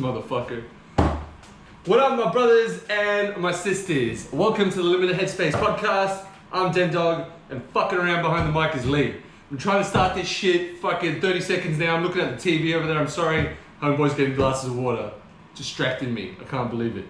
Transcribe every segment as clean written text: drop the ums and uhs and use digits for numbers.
motherfucker. What up, my brothers and my sisters? Welcome to the Limited Headspace podcast. I'm Den Dog, and fucking around behind the mic is Lee. I'm trying to start this shit, fucking 30 seconds now. I'm looking at the TV over there, I'm sorry. Homeboy's getting glasses of water. Distracting me, I can't believe it.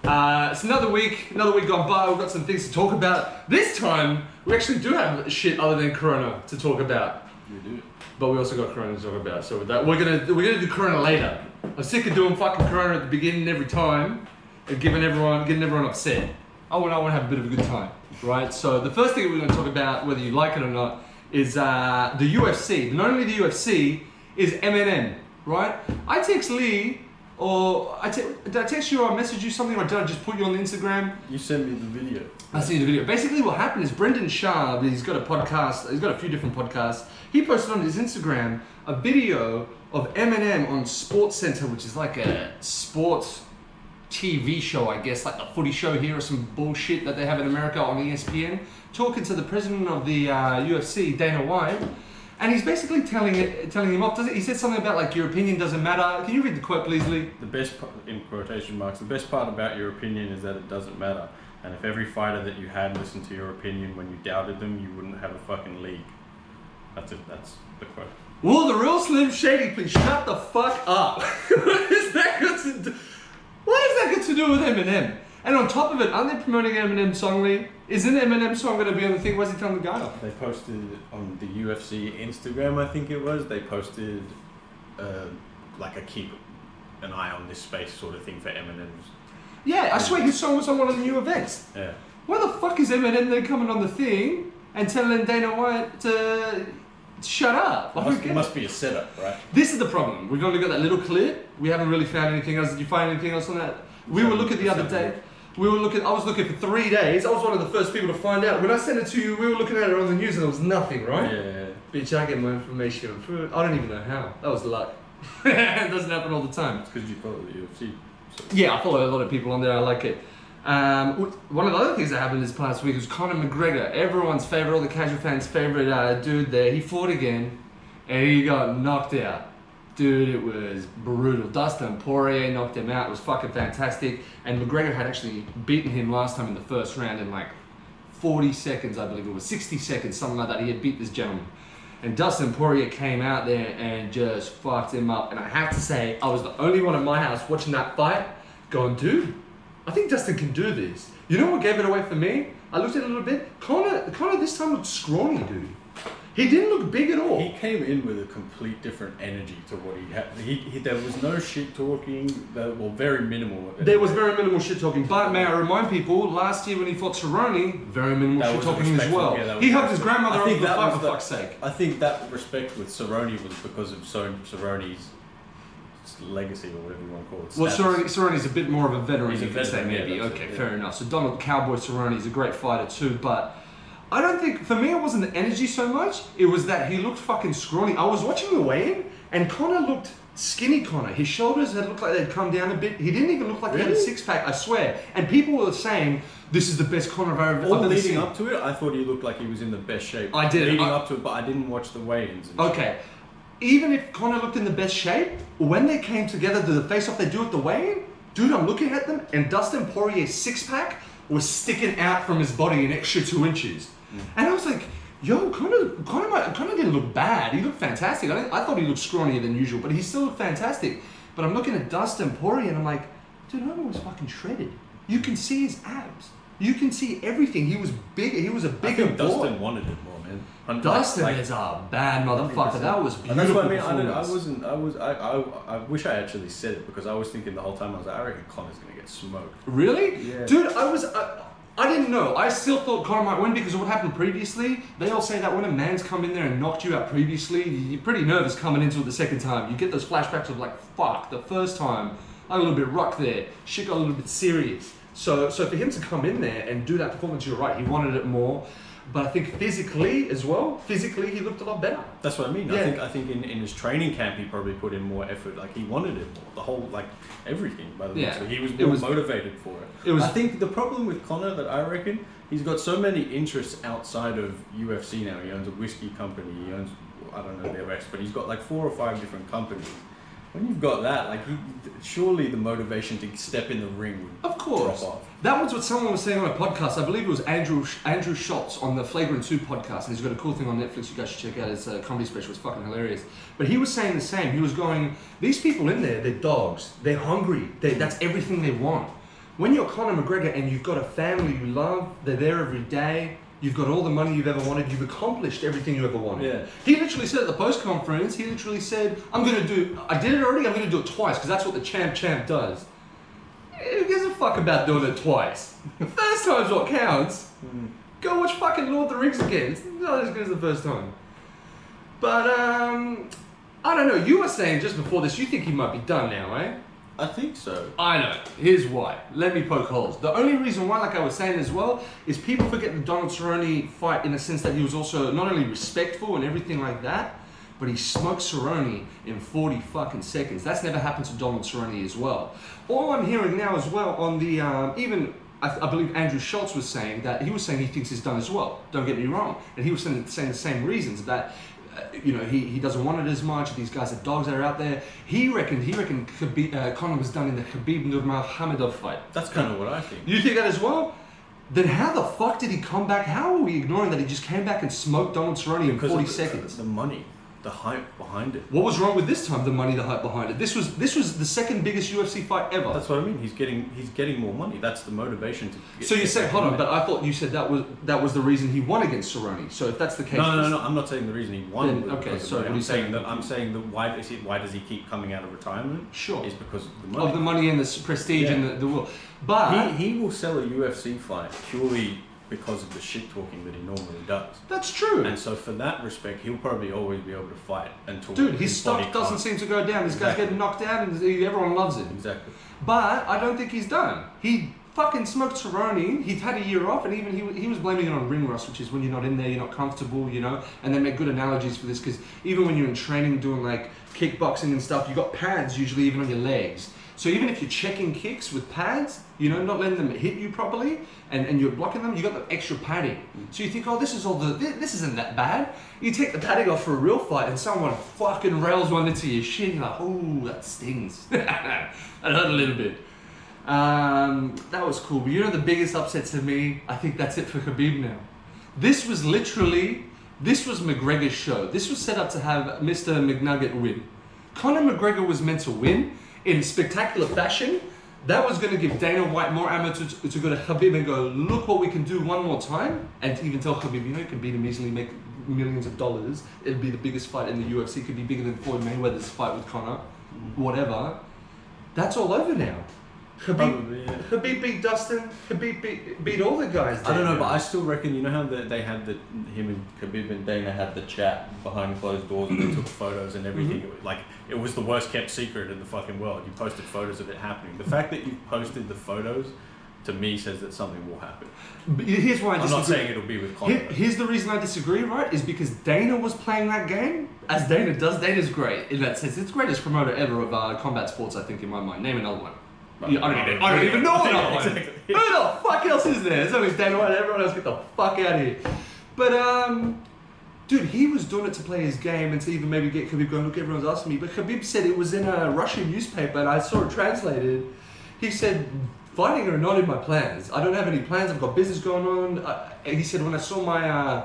It's another week gone by. We've got some things to talk about. This time, we actually do have shit other than Corona to talk about. We do. But we also got Corona to talk about. So with that, we're gonna do Corona later. I'm sick of doing fucking Corona at the beginning every time and getting everyone upset. I want to have a bit of a good time, right? So the first thing we're going to talk about, whether you like it or not, is the UFC. Not only the UFC, is MMA, right? I text Lee, or did I text you or message you something, or did I just put you on Instagram? You sent me the video. I see the video. Basically what happened is Brendan Schaub, he's got a podcast, he's got a few different podcasts. He posted on his Instagram a video of Eminem on SportsCenter, which is like a sports TV show, I guess, like the footy show here or some bullshit that they have in America on ESPN, talking to the president of the UFC, Dana White, and he's basically telling him off. He said something about like your opinion doesn't matter. Can you read the quote, please, Lee? The best part, in quotation marks, the best part about your opinion is that it doesn't matter. And if every fighter that you had listened to your opinion when you doubted them, you wouldn't have a fucking league. That's it. That's the quote. Will the real Slim Shady please shut the fuck up? What is that got to do? What has that got to do with Eminem? And on top of it, aren't they promoting Eminem's song, Lee? Isn't Eminem's song going to be on the thing? Why's he telling the guy off? They posted on the UFC Instagram, I think it was, they posted like a keep an eye on this space sort of thing for Eminem's. Yeah, I swear his song was on one of the new events. Yeah. Why the fuck is Eminem then coming on the thing and telling Dana White to shut up? It must be a setup, right? This is the problem. We've only got that little clip. We haven't really found anything else. Did you find anything else on that? We were looking the other day. I was looking for 3 days. I was one of the first people to find out. When I sent it to you, we were looking at it on the news and there was nothing, right? Yeah. Bitch, I get my information from, I don't even know how. That was luck. It doesn't happen all the time. It's because you follow the UFC. So. Yeah, I follow a lot of people on there. I like it. One of the other things that happened this past week was Conor McGregor, everyone's favorite, all the casual fans' favorite dude there. He fought again and he got knocked out. Dude, it was brutal. Dustin Poirier knocked him out. It was fucking fantastic. And McGregor had actually beaten him last time in the first round in like 40 seconds, I believe it was 60 seconds, something like that. He had beat this gentleman. And Dustin Poirier came out there and just fucked him up. And I have to say, I was the only one in my house watching that fight going, dude, I think Dustin can do this. You know what gave it away for me? I looked at it a little bit. Conor this time looked scrawny, dude. He didn't look big at all. He came in with a complete different energy to what he had. There was no shit talking, well, very minimal. There was very minimal shit talking. But may I remind people, last year when he fought Cerrone, very minimal shit talking as well. Yeah, he hugged his grandmother over the fuck, for fuck's sake. I think that respect with Cerrone was because of Cerrone's legacy, or whatever you want to call it. Well, Cerrone's a bit more of a veteran, He's you a could say, veteran, maybe. yeah, Okay, it, yeah. fair enough. So Donald Cowboy Cerrone is a great fighter too, but I don't think, for me, it wasn't the energy so much. It was that he looked fucking scrawny. I was watching the weigh-in, and Conor looked skinny. Conor. His shoulders had looked like they'd come down a bit. He didn't even look like he had a six-pack, I swear. And people were saying, this is the best Conor I've ever seen. Leading up to it, I thought he looked like he was in the best shape. I did. Leading up to it, but I didn't watch the weigh-ins. Okay. Even if Conor looked in the best shape, when they came together to the face-off they do at the weigh-in, dude, I'm looking at them, and Dustin Poirier's six-pack was sticking out from his body an extra 2 inches. And I was like, yo, Conor didn't look bad. He looked fantastic. I thought he looked scrawnier than usual, but he still looked fantastic. But I'm looking at Dustin Poirier and I'm like, dude, Conor was fucking shredded. You can see his abs. You can see everything. He was bigger. He was a bigger boy. Dustin wanted it more, man. Dustin is a bad motherfucker. That was beautiful. And that's what I mean. I wish I actually said it, because I was thinking the whole time, I was like, I reckon Conor's going to get smoked. Really? Yeah. Dude, I didn't know. I still thought Conor might win because of what happened previously. They all say that when a man's come in there and knocked you out previously, you're pretty nervous coming into it the second time. You get those flashbacks of like, fuck, the first time, I got a little bit rocked there. Shit got a little bit serious. So for him to come in there and do that performance, you're right, he wanted it more. But I think physically as well, he looked a lot better. That's what I mean. Yeah. I think in his training camp, he probably put in more effort. Like, he wanted it more. The whole, like, everything, by the way. So he was more motivated for it. I think the problem with Conor, that I reckon, he's got so many interests outside of UFC now. He owns a whiskey company. He owns, I don't know the rest, but he's got like 4 or 5 different companies. When you've got that, like, surely the motivation to step in the ring would of course drop off. That was what someone was saying on a podcast. I believe it was Andrew Schultz on the Flagrant 2 podcast, and he's got a cool thing on Netflix you guys should check out. His comedy special. It's fucking hilarious. But he was saying the same. He was going, these people in there, they're dogs. They're hungry. That's everything they want. When you're Conor McGregor and you've got a family you love, they're there every day, you've got all the money you've ever wanted, you've accomplished everything you ever wanted. Yeah. He literally said at the post-conference, he literally said, I did it already, I'm going to do it twice, because that's what the champ does. Who gives a fuck about doing it twice? The first time's what counts. Go watch fucking Lord of the Rings again. It's not as good as the first time. But, I don't know, you were saying just before this, you think he might be done now, eh? I think so. I know. Here's why. Let me poke holes. The only reason why, like I was saying as well, is people forget the Donald Cerrone fight in the sense that he was also not only respectful and everything like that, but he smoked Cerrone in 40 fucking seconds. That's never happened to Donald Cerrone as well. All I'm hearing now as well on the, I believe Andrew Schultz was saying that he thinks he's done as well. Don't get me wrong. And he was saying the same reasons that, he doesn't want it as much. These guys are dogs that are out there. He reckoned Conor was done in the Khabib Nurmagomedov fight. That's kind of what I think. You think that as well? Then how the fuck did he come back? How are we ignoring that he just came back and smoked Donald Cerrone in 40 seconds? The money. The hype behind it. What was wrong with this time? The money, the hype behind it. This was the second biggest UFC fight ever. That's what I mean. He's getting more money. That's the motivation to. So you said, hold on, but I thought you said that was the reason he won against Cerrone. So if that's the case, no. I'm not saying the reason he won. Then, okay, sorry. I'm saying that why does he keep coming out of retirement? Sure. Is because of the money. Of the money and the prestige and the will. But he will sell a UFC fight purely because of the shit talking that he normally does. That's true. And so for that respect, he'll probably always be able to fight until his stock doesn't seem to go down. This guy's getting knocked out and everyone loves him. Exactly. But I don't think he's done. He fucking smoked Cerrone. He'd had a year off, and even he was blaming it on ring rust, which is when you're not in there, you're not comfortable, And they make good analogies for this because even when you're in training doing like kickboxing and stuff, you got pads usually even on your legs. So even if you're checking kicks with pads, not letting them hit you properly, and you're blocking them, you got the extra padding. So you think, oh, this isn't that bad. You take the padding off for a real fight, and someone fucking rails one into your shin. You're like, oh, that stings. I hurt a little bit. That was cool. But the biggest upset to me, I think that's it for Khabib now. This was McGregor's show. This was set up to have Mr. McNugget win. Conor McGregor was meant to win in spectacular fashion. That was going to give Dana White more ammo to go to Khabib and go, look what we can do one more time. And to even tell Khabib, you can beat him easily, make millions of dollars. It'd be the biggest fight in the UFC. It could be bigger than Floyd Mayweather's fight with Conor. Whatever. That's all over now. Khabib beat Dustin. Khabib beat all the guys. I don't know, but I still reckon, how they had him and Khabib and Dana had the chat behind closed doors and they took photos and everything. Mm-hmm. It was the worst kept secret in the fucking world. You posted photos of it happening. The fact that you posted the photos, to me, says that something will happen. But here's why I disagree. I'm not saying it'll be with Conor. Here's the reason I disagree, right? Is because Dana was playing that game as Dana does. Dana's great in that sense. It's the greatest promoter ever of combat sports, I think, in my mind. Name another one. I don't even know another one. Exactly. Who the fuck else is there? It's only Dana White. Everyone else, get the fuck out of here. But dude, he was doing it to play his game and to even maybe get Khabib going. Look, everyone's asking me. But Khabib said it was in a Russian newspaper, and I saw it translated. He said, fighting are not in my plans. I don't have any plans. I've got business going on. He said, when I saw my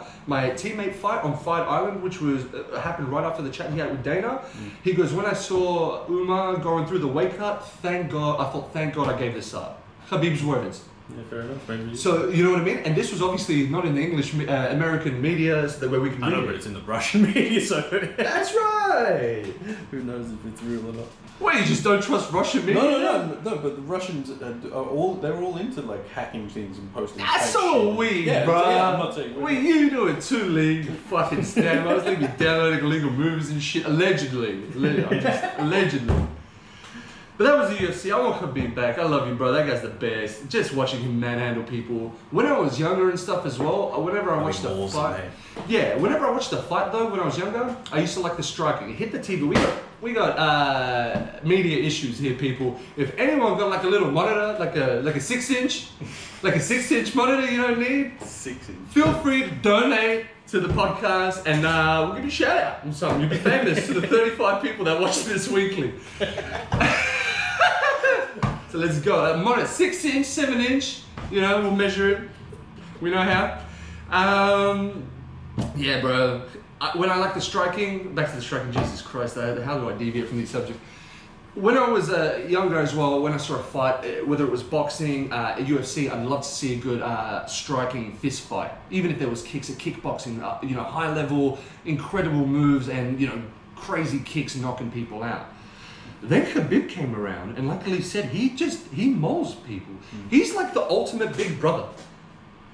teammate fight on Fight Island, which was happened right after the chat he had with Dana, he goes, when I saw Umar going through the weight cut, thank God I gave this up. Khabib's words. Yeah, fair enough. Maybe. So, you know what I mean? And this was obviously not in the English, American media, so where we can read it. But it's in the Russian media, so... That's right! Who knows if it's real or not. What, you just don't trust Russian media? No, but the Russians they're all into like hacking things and posting. That's so weird, bro. Yeah, I'm not saying weird. You do it too, Lee. You fucking scam. I was thinking downloading illegal movies and shit. Allegedly. Allegedly. But that was the UFC. I want Khabib back. I love you, bro. That guy's the best. Just watching him manhandle people. When I was younger and stuff as well, whenever I watched the fight... Yeah, whenever I watched the fight though, when I was younger, I used to like the striking. Hit the TV. we got media issues here, people. If anyone got like a little monitor, like a 6-inch, like a 6-inch monitor, you don't need, 6-inch. feel free to donate to the podcast, and we'll give you a shout out or something. You'll be famous to the 35 people that watch this weekly. So let's go. Monitor, 6-inch, 7-inch. You know, we'll measure it. We know how. Yeah, bro. When I like the striking, back to the striking, Jesus Christ, how do I deviate from these subjects? When I was younger as well, when I saw a fight, whether it was boxing, UFC, I'd love to see a good striking fist fight. Even if there was kicks, kickboxing, you know, high level, incredible moves and, you know, crazy kicks knocking people out. Then Khabib came around and like Lee said, he mauls people. He's like the ultimate big brother.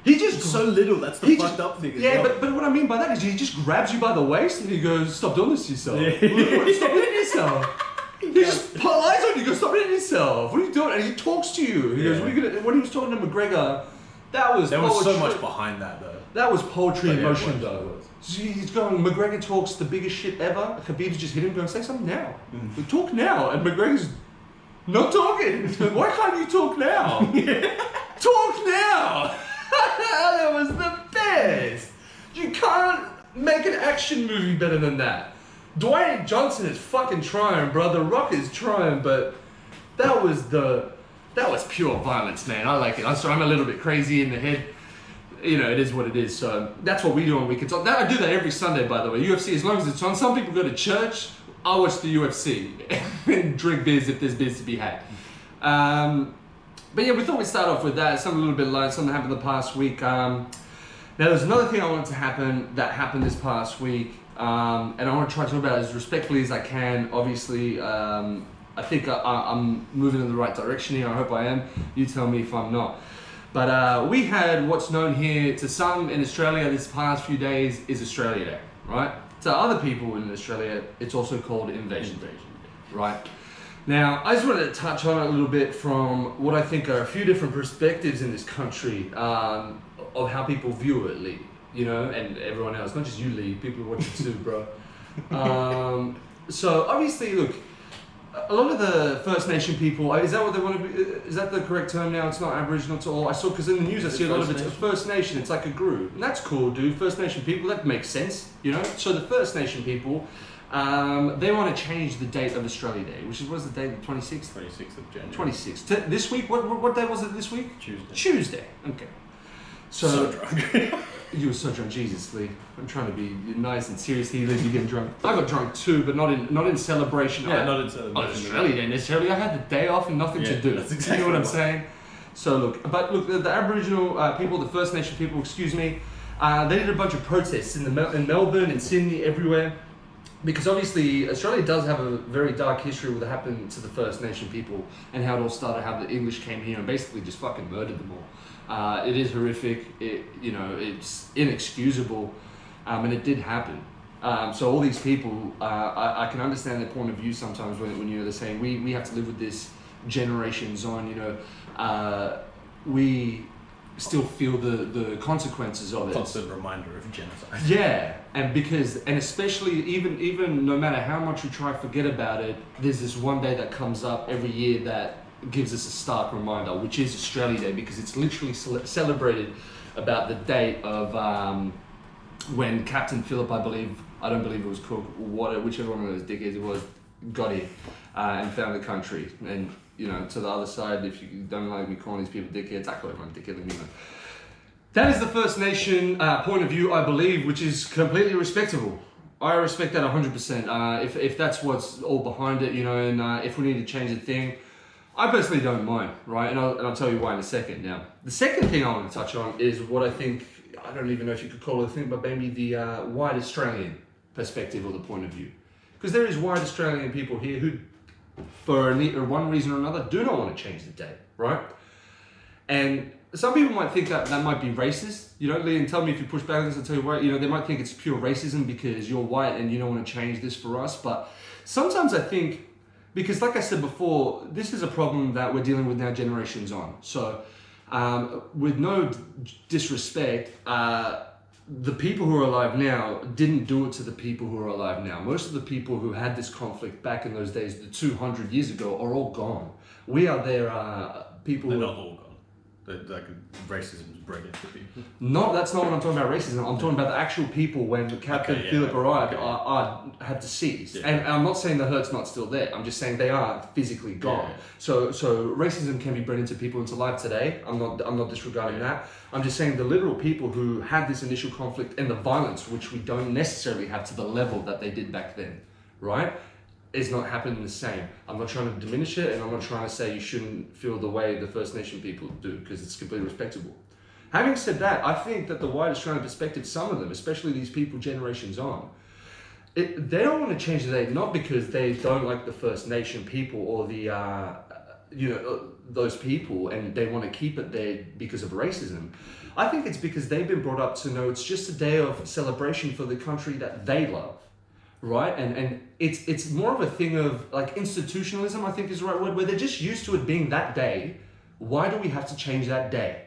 He just so little. That's the fucked up thing. Yeah, well. but what I mean by that is he just grabs you by the waist and he goes, "Stop doing this to yourself. Yeah. Stop hitting yourself." He just lies on you. Goes, "Stop hitting yourself. What are you doing?" And he talks to you. He goes, "What are you gonna?" When he was talking to McGregor, there was so much behind that though. That was poetry in motion though. He's going. McGregor talks the biggest shit ever. Khabib's just hit him, going, "Say something now. We talk now." And McGregor's not talking. He's going, "Why can't you talk now? Talk now." That was the best. You can't make an action movie better than that. Dwayne Johnson is fucking trying, bro. The Rock is trying, but that was pure violence, man. I like it. I'm a little bit crazy in the head. You know, it is what it is. So that's what we do on weekends. I do that every Sunday, by the way. UFC, as long as it's on. Some people go to church. I watch the UFC and drink beers if there's beers to be had. But yeah, we thought we'd start off with that. Something a little bit light, something happened the past week. Now, there's another thing I wanted to happen that happened this past week. And I want to try to talk about it as respectfully as I can. Obviously, I think I'm moving in the right direction here. I hope I am. You tell me if I'm not. But we had what's known here to some in Australia this past few days is Australia Day, right? To other people in Australia, it's also called Invasion Day, right? Now, I just wanted to touch on it a little bit from what I think are a few different perspectives in this country of how people view it, Lee, you know, and everyone else, not just you, Lee, people who watch it too, bro. So obviously, look, a lot of the First Nation people, is that what they want to be, is that the correct term now? It's not Aboriginal at all. I saw, because in the news I see a lot of it's a First Nation, it's like a group. And that's cool, dude. First Nation people, that makes sense, you know? So the First Nation people, they want to change the date of Australia Day, which is, what is the date? The 26th? 26th of January. 26th. This week, what day was it this week? Tuesday. Tuesday, okay. So drunk. You were so drunk, Jesus, Lee. I'm trying to be nice and serious here, Lee. You're getting drunk. I got drunk too, but not in celebration. Yeah, not in celebration. Not Australia Day necessarily. I had the day off and nothing to do. That's exactly you know what I'm saying? So look, the Aboriginal people, the First Nation people, excuse me, they did a bunch of protests in Melbourne, in Sydney, everywhere. Because obviously Australia does have a very dark history with what happened to the First Nation people and how it all started, how the English came here and basically just fucking murdered them all. It is horrific, it's inexcusable, and it did happen. So all these people, I can understand their point of view sometimes when they're saying we have to live with this generations on, we still feel the consequences of it. Constant reminder of genocide. Yeah, and especially even no matter how much we try to forget about it, there's this one day that comes up every year that gives us a stark reminder, which is Australia Day, because it's literally celebrated about the date of when Captain Phillip, I don't believe it was Cook, whichever one of those dickheads it was, got here and found the country. And to the other side, if you don't like me calling these people dickheads, I call everyone dickhead. That is the First Nation point of view, I believe, which is completely respectable. I respect that 100%. If that's what's all behind it, and if we need to change the thing, I personally don't mind, right? And I'll tell you why in a second. Now, the second thing I want to touch on is what I think, I don't even know if you could call it a thing, but maybe the white Australian perspective or the point of view. Because there is white Australian people here who, for one reason or another, do not want to change the date, right? And some people might think that might be racist, Lee, and tell me if you push back on this, I'll tell you why. They might think it's pure racism because you're white and you don't want to change this for us. But sometimes I think, because like I said before, this is a problem that we're dealing with now generations on. So with no disrespect, the people who are alive now didn't do it to the people who are alive now. Most of the people who had this conflict back in those days, the 200 years ago, are all gone. We are their people. They're not all gone. Like racism is bred into people. No, that's not what I'm talking about. Racism. I'm talking about the actual people when Captain Philip arrived had deceased. Yeah. And I'm not saying the hurt's not still there. I'm just saying they are physically gone. Yeah. So racism can be bred into people into life today. I'm not disregarding that. I'm just saying the literal people who had this initial conflict and the violence, which we don't necessarily have to the level that they did back then, right? Is not happening the same. I'm not trying to diminish it, and I'm not trying to say you shouldn't feel the way the First Nation people do, because it's completely respectable. Having said that, I think that the white Australian perspective, some of them, especially these people generations on, they don't want to change the day, not because they don't like the First Nation people or the, those people, and they want to keep it there because of racism. I think it's because they've been brought up to know it's just a day of celebration for the country that they love. Right, and it's more of a thing of like institutionalism, I think is the right word, where they're just used to it being that day. Why do we have to change that day?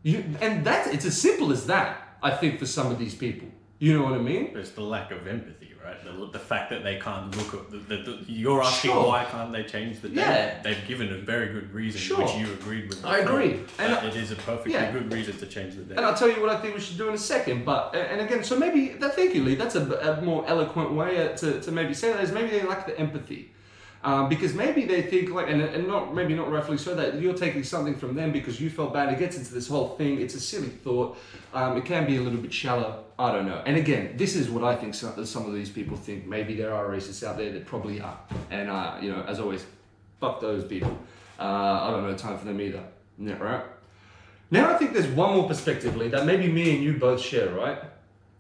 It's as simple as that, I think, for some of these people. You know what I mean? It's the lack of empathy, right? The fact that they can't look at you're asking why can't they change the day? Yeah. They've given a very good reason, which you agreed with. I agree. And it is a perfectly good reason to change the day. And I'll tell you what I think we should do in a second. But and again, so maybe thank you, Lee. That's a more eloquent way to maybe say that is maybe they lack the empathy. Because maybe they think like, and not rightfully so, that you're taking something from them because you felt bad. It gets into this whole thing. It's a silly thought. It can be a little bit shallow. I don't know. And again, this is what I think some of these people think. Maybe there are racists out there that probably are. And as always, fuck those people. I don't know time for them either. Yeah, right? Now I think there's one more perspective, Lee, that maybe me and you both share, right?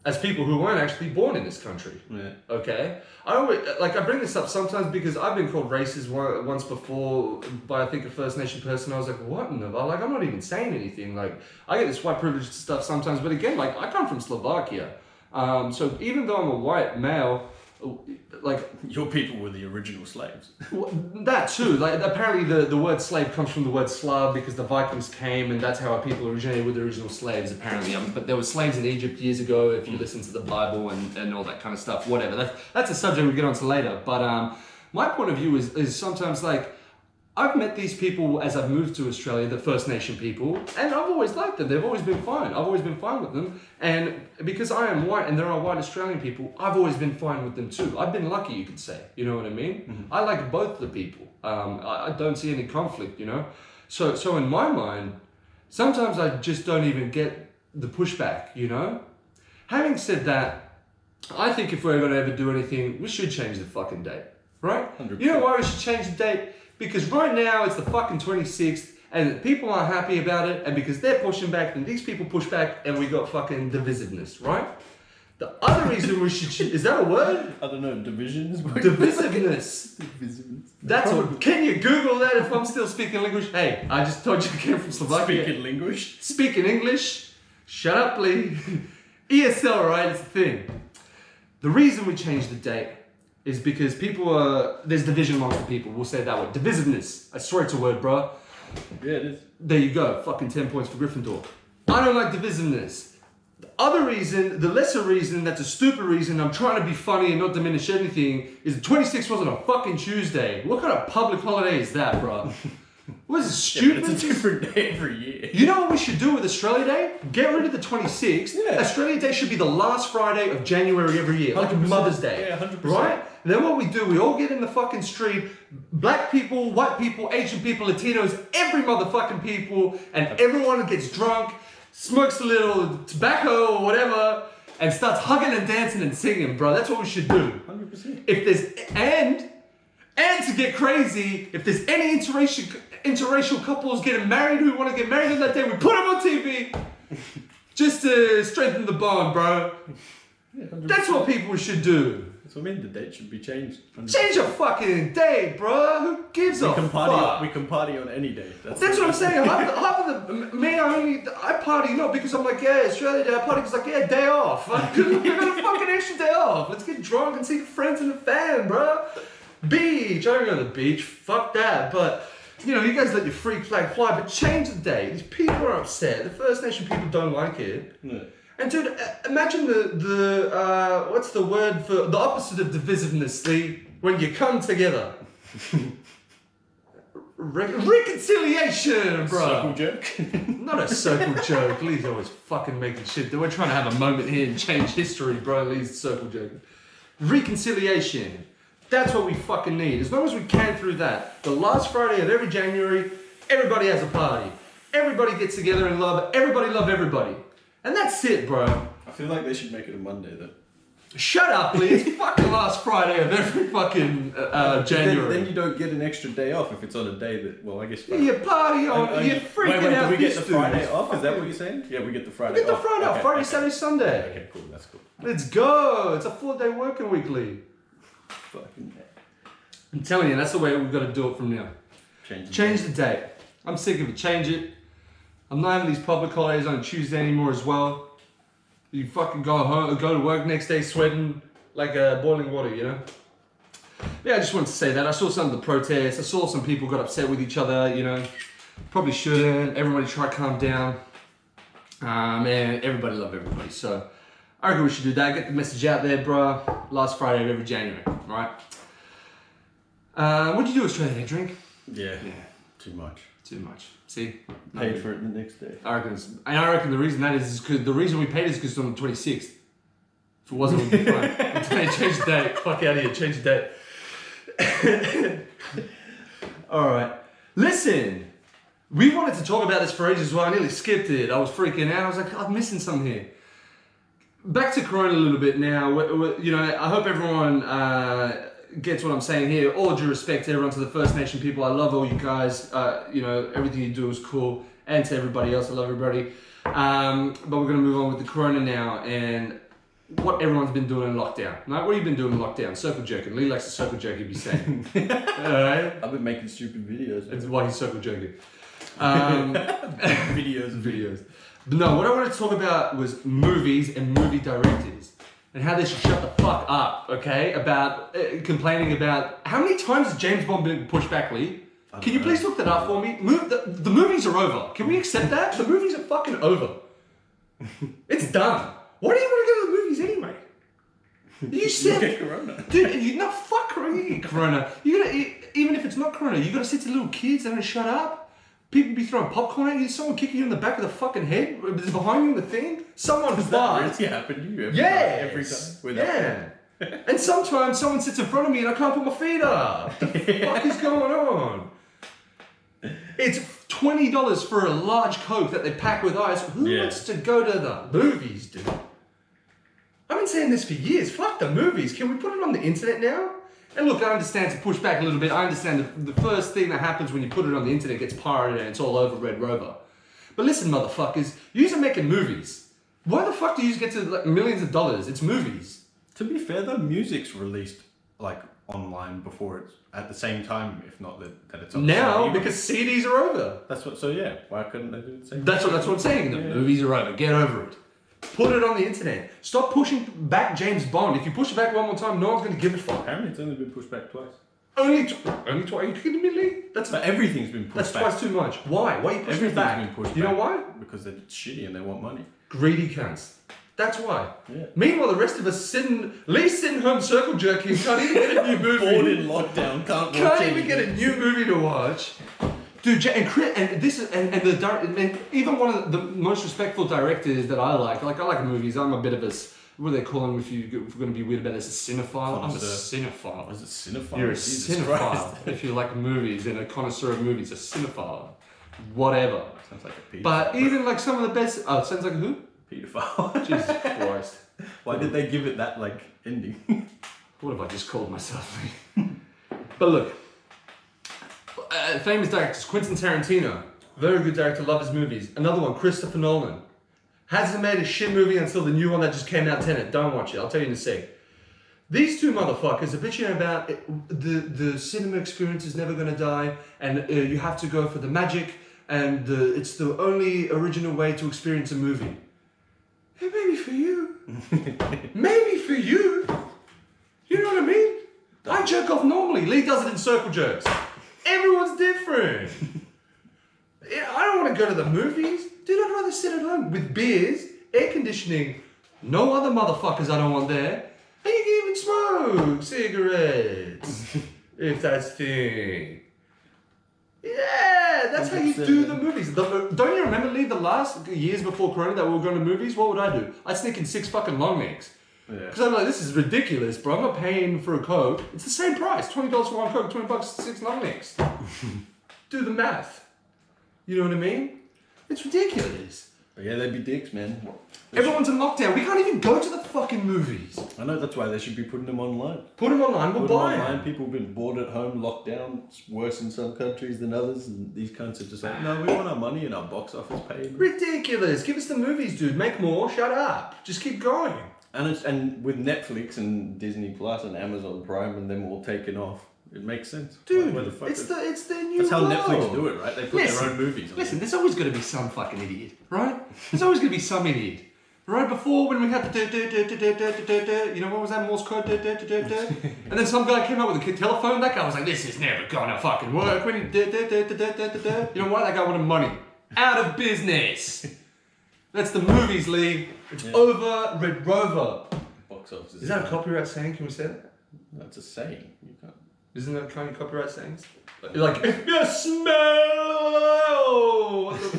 As people who weren't actually born in this country. Yeah. Okay? I bring this up sometimes because I've been called racist once before by, I think, a First Nation person. I was like, what in the... Like, I'm not even saying anything. Like, I get this white privilege stuff sometimes. But again, like, I come from Slovakia. So even though I'm a white male... Like, your people were the original slaves. That too. Like, apparently the word slave comes from the word Slav because the Vikings came and that's how our people originated with the original slaves, apparently. But there were slaves in Egypt years ago, if you listen to the Bible and all that kind of stuff. Whatever. That's a subject we get onto later. But my point of view is sometimes like, I've met these people as I've moved to Australia, the First Nation people, and I've always liked them. They've always been fine. I've always been fine with them. And because I am white and there are white Australian people, I've always been fine with them too. I've been lucky, you could say. You know what I mean? Mm-hmm. I like both the people. I don't see any conflict, you know? So in my mind, sometimes I just don't even get the pushback, you know? Having said that, I think if we're going to ever do anything, we should change the fucking date, right? 100%. You know why we should change the date? Because right now it's the fucking 26th and people aren't happy about it, and because they're pushing back and these people push back and we got fucking divisiveness, right? The other reason we should... Is that a word? I don't know, divisions? Divisiveness. That's what... Can you Google that if I'm still speaking English? Hey, I just told you I came from Slovakia. Speaking English? Speaking English? Shut up, Lee. ESL, right? It's a thing. The reason we changed the date is because there's division amongst the people. We'll say it that way. Divisiveness. I swear it's a word, bro. Yeah, it is. There you go. Fucking 10 points for Gryffindor. I don't like divisiveness. The other reason, the lesser reason, that's a stupid reason, I'm trying to be funny and not diminish anything, is the 26th wasn't a fucking Tuesday. What kind of public holiday is that, bro? What is it, stupid? Yeah, it's a different day every year. You know what we should do with Australia Day? Get rid of the 26th. Yeah. Australia Day should be the last Friday of January every year. Like Mother's Day. Yeah, 100%. Right? And then what we do, we all get in the fucking street. Black people, white people, Asian people, Latinos, every motherfucking people. And everyone gets drunk, smokes a little tobacco or whatever, and starts hugging and dancing and singing, bro. That's what we should do. 100%. If there's... And to get crazy, if there's any interracial couples getting married who want to get married on that day, we put them on TV just to strengthen the bond, bro. Yeah, that's what people should do. That's what I mean. The date should be changed. 100%. Change a fucking day, bro. Who gives a fuck? We can party on any day. That's what I'm saying. Half of the I party not because I'm like, yeah, Australia Day. I party because like, yeah, day off. We got a fucking extra day off. Let's get drunk and see the friends and the fam, bro. Beach, I don't go to the beach, fuck that, but you know, you guys let your freak flag fly, but change the day. These people are upset, the First Nation people don't like it. Yeah. And dude, imagine the what's the word for the opposite of divisiveness, Lee? When you come together. Reconciliation, bro. Circle jerk. Not a circle joke. Lee's always fucking making shit. We're trying to have a moment here and change history, bro. Lee's circle joking. Reconciliation. That's what we fucking need. As long as we can through that. The last Friday of every January, everybody has a party. Everybody gets together and love. Everybody love everybody. And that's it, bro. I feel like they should make it a Monday though. Shut up, Lee. It's fucking last Friday of every fucking January. Then you don't get an extra day off if it's on a day that, well, I guess... You party on... You're freaking out. Do we get the Friday off? Is that what you're saying? Yeah, we get the Friday off. We get the Friday off. Friday, Saturday, Sunday. Okay, cool. That's cool. Let's go. It's a 4-day working week, Lee. Fucking I'm telling you, that's the way we've got to do it from now. Change the date. I'm sick of it. Change it. I'm not having these public holidays on Tuesday anymore as well. You fucking go home, go to work next day sweating like boiling water, you know? Yeah, I just wanted to say that. I saw some of the protests. I saw some people got upset with each other, you know? Probably shouldn't. Everybody try to calm down. Man, everybody love everybody. So I reckon we should do that. Get the message out there, bro. Last Friday of every January, right? What'd you do Australia Day? Drink? Yeah. Too much. Too much. See? Paid for it the next day. I reckon the reason that is because the reason we paid is because it's on the 26th. If it wasn't, it would be fine. Change the date. Fuck out of here. Change the date. Alright. Listen. We wanted to talk about this for ages as well. I nearly skipped it. I was freaking out. I was like, I'm missing something here. Back to Corona a little bit now. You know, I hope everyone gets what I'm saying here. All due respect to everyone, to the First Nation people. I love all you guys. You know, everything you do is cool. And to everybody else, I love everybody. But we're going to move on with the Corona now and what everyone's been doing in lockdown. Right? What have you been doing in lockdown? Circle jerking. Lee likes to circle jerk, he'd be saying. Alright? I've been making stupid videos. That's why he's circle jerking. Videos. But no, what I wanted to talk about was movies and movie directors. And how they should shut the fuck up, okay? About complaining about... How many times has James Bond been pushed back, Lee? Can you please look that up for me? The movies are over. Can we accept that? The movies are fucking over. It's done. Why do you want to go to the movies anyway? You said... Get Corona. Dude, fuck Corona. You gotta, even if it's not Corona, you gotta say to little kids, they're gonna shut up. People be throwing popcorn at you, someone kicking you in the back of the fucking head, behind you in the thing. Someone Does that really happen to you every time? Yeah. And sometimes someone sits in front of me and I can't put my feet up. What the fuck is going on? It's $20 for a large Coke that they pack with ice. Who wants to go to the movies, dude? I've been saying this for years. Fuck the movies. Can we put it on the internet now? And look, I understand to push back a little bit. I understand the first thing that happens when you put it on the internet gets pirated and it's all over Red Rover. But listen, motherfuckers, you are making movies. Why the fuck do you get to like millions of dollars? It's movies. To be fair, the music's released like online before it's at the same time, if not that it's on now because CDs are over. That's what. So yeah, why couldn't they do the same? That's what I'm saying. The movies are over. Get over it. Put it on the internet. Stop pushing back James Bond. If you push it back one more time, no one's going to give a fuck. Apparently, it's only been pushed back twice. Only twice? Are you kidding me, Lee? But everything's been pushed back. That's twice too much. Why? Why are you pushing it back? Everything's been pushed back. You know why? Because they're shitty and they want money. Greedy cunts. That's why. Yeah. Meanwhile, the rest of us Lee's sitting home circle jerking, can't even get a new movie. Bored in lockdown, can't even get a new movie to watch. Dude, and even one of the most respectful directors that I like movies. I'm a bit of a, what do they call them if you're going to be weird about this, a cinephile? I'm a cinephile. Is it cinephile? You're a cinephile if you like movies and a connoisseur of movies, a cinephile. Whatever. Sounds like a pedophile. But even like some of the best, sounds like a who? Pedophile. Jesus Christ. Why did they give it that like ending? What have I just called myself? But look. Famous directors, Quentin Tarantino, very good director, love his movies. Another one, Christopher Nolan, hasn't made a shit movie until the new one that just came out, Tenet. Don't watch it, I'll tell you in a sec. These two motherfuckers are bitching about the cinema experience is never gonna die, and you have to go for the magic, and it's the only original way to experience a movie. Hey, maybe for you. Maybe for you. You know what I mean? I jerk off normally. Lee does it in circle jerks. Everyone's different. I don't want to go to the movies. Dude, I'd rather sit at home with beers, air conditioning, no other motherfuckers I don't want there. And you can even smoke cigarettes, if that's the thing. Yeah, that's how you do the movies. Don't you remember, Lee, the last years before Corona that we were going to movies? What would I do? I'd sneak in 6 fucking long necks. Because I'm like, this is ridiculous, bro. I'm not paying for a Coke. It's the same price. $20 for one Coke, $20 for 6 long necks. Do the math. You know what I mean? It's ridiculous. But yeah, they'd be dicks, man. Everyone's in lockdown. We can't even go to the fucking movies. I know, that's why they should be putting them online. Put them online, we'll buy them. People have been bored at home, locked down. It's worse in some countries than others. And these cunts are just like, no, we want our money and our box office paid. Ridiculous. Give us the movies, dude. Make more. Shut up. Just keep going. And with Netflix and Disney Plus and Amazon Prime and them all taken off, it makes sense. Dude, it's the new That's how world. Netflix do it, right? They put their own movies on. Listen, there's always going to be some fucking idiot, right? There's always going to be some idiot. Right before, when we had the you know, what was that Morse code? And then some guy came up with a telephone. That guy was like, this is never gonna fucking work. When you know what? That guy wanted money. Out of business. That's the movies, Lee. It's over, Red Rover. Box office. Is that a copyright saying? Can we say that? That's a saying. You can't. Isn't that kind of copyright sayings? Like, if you smell,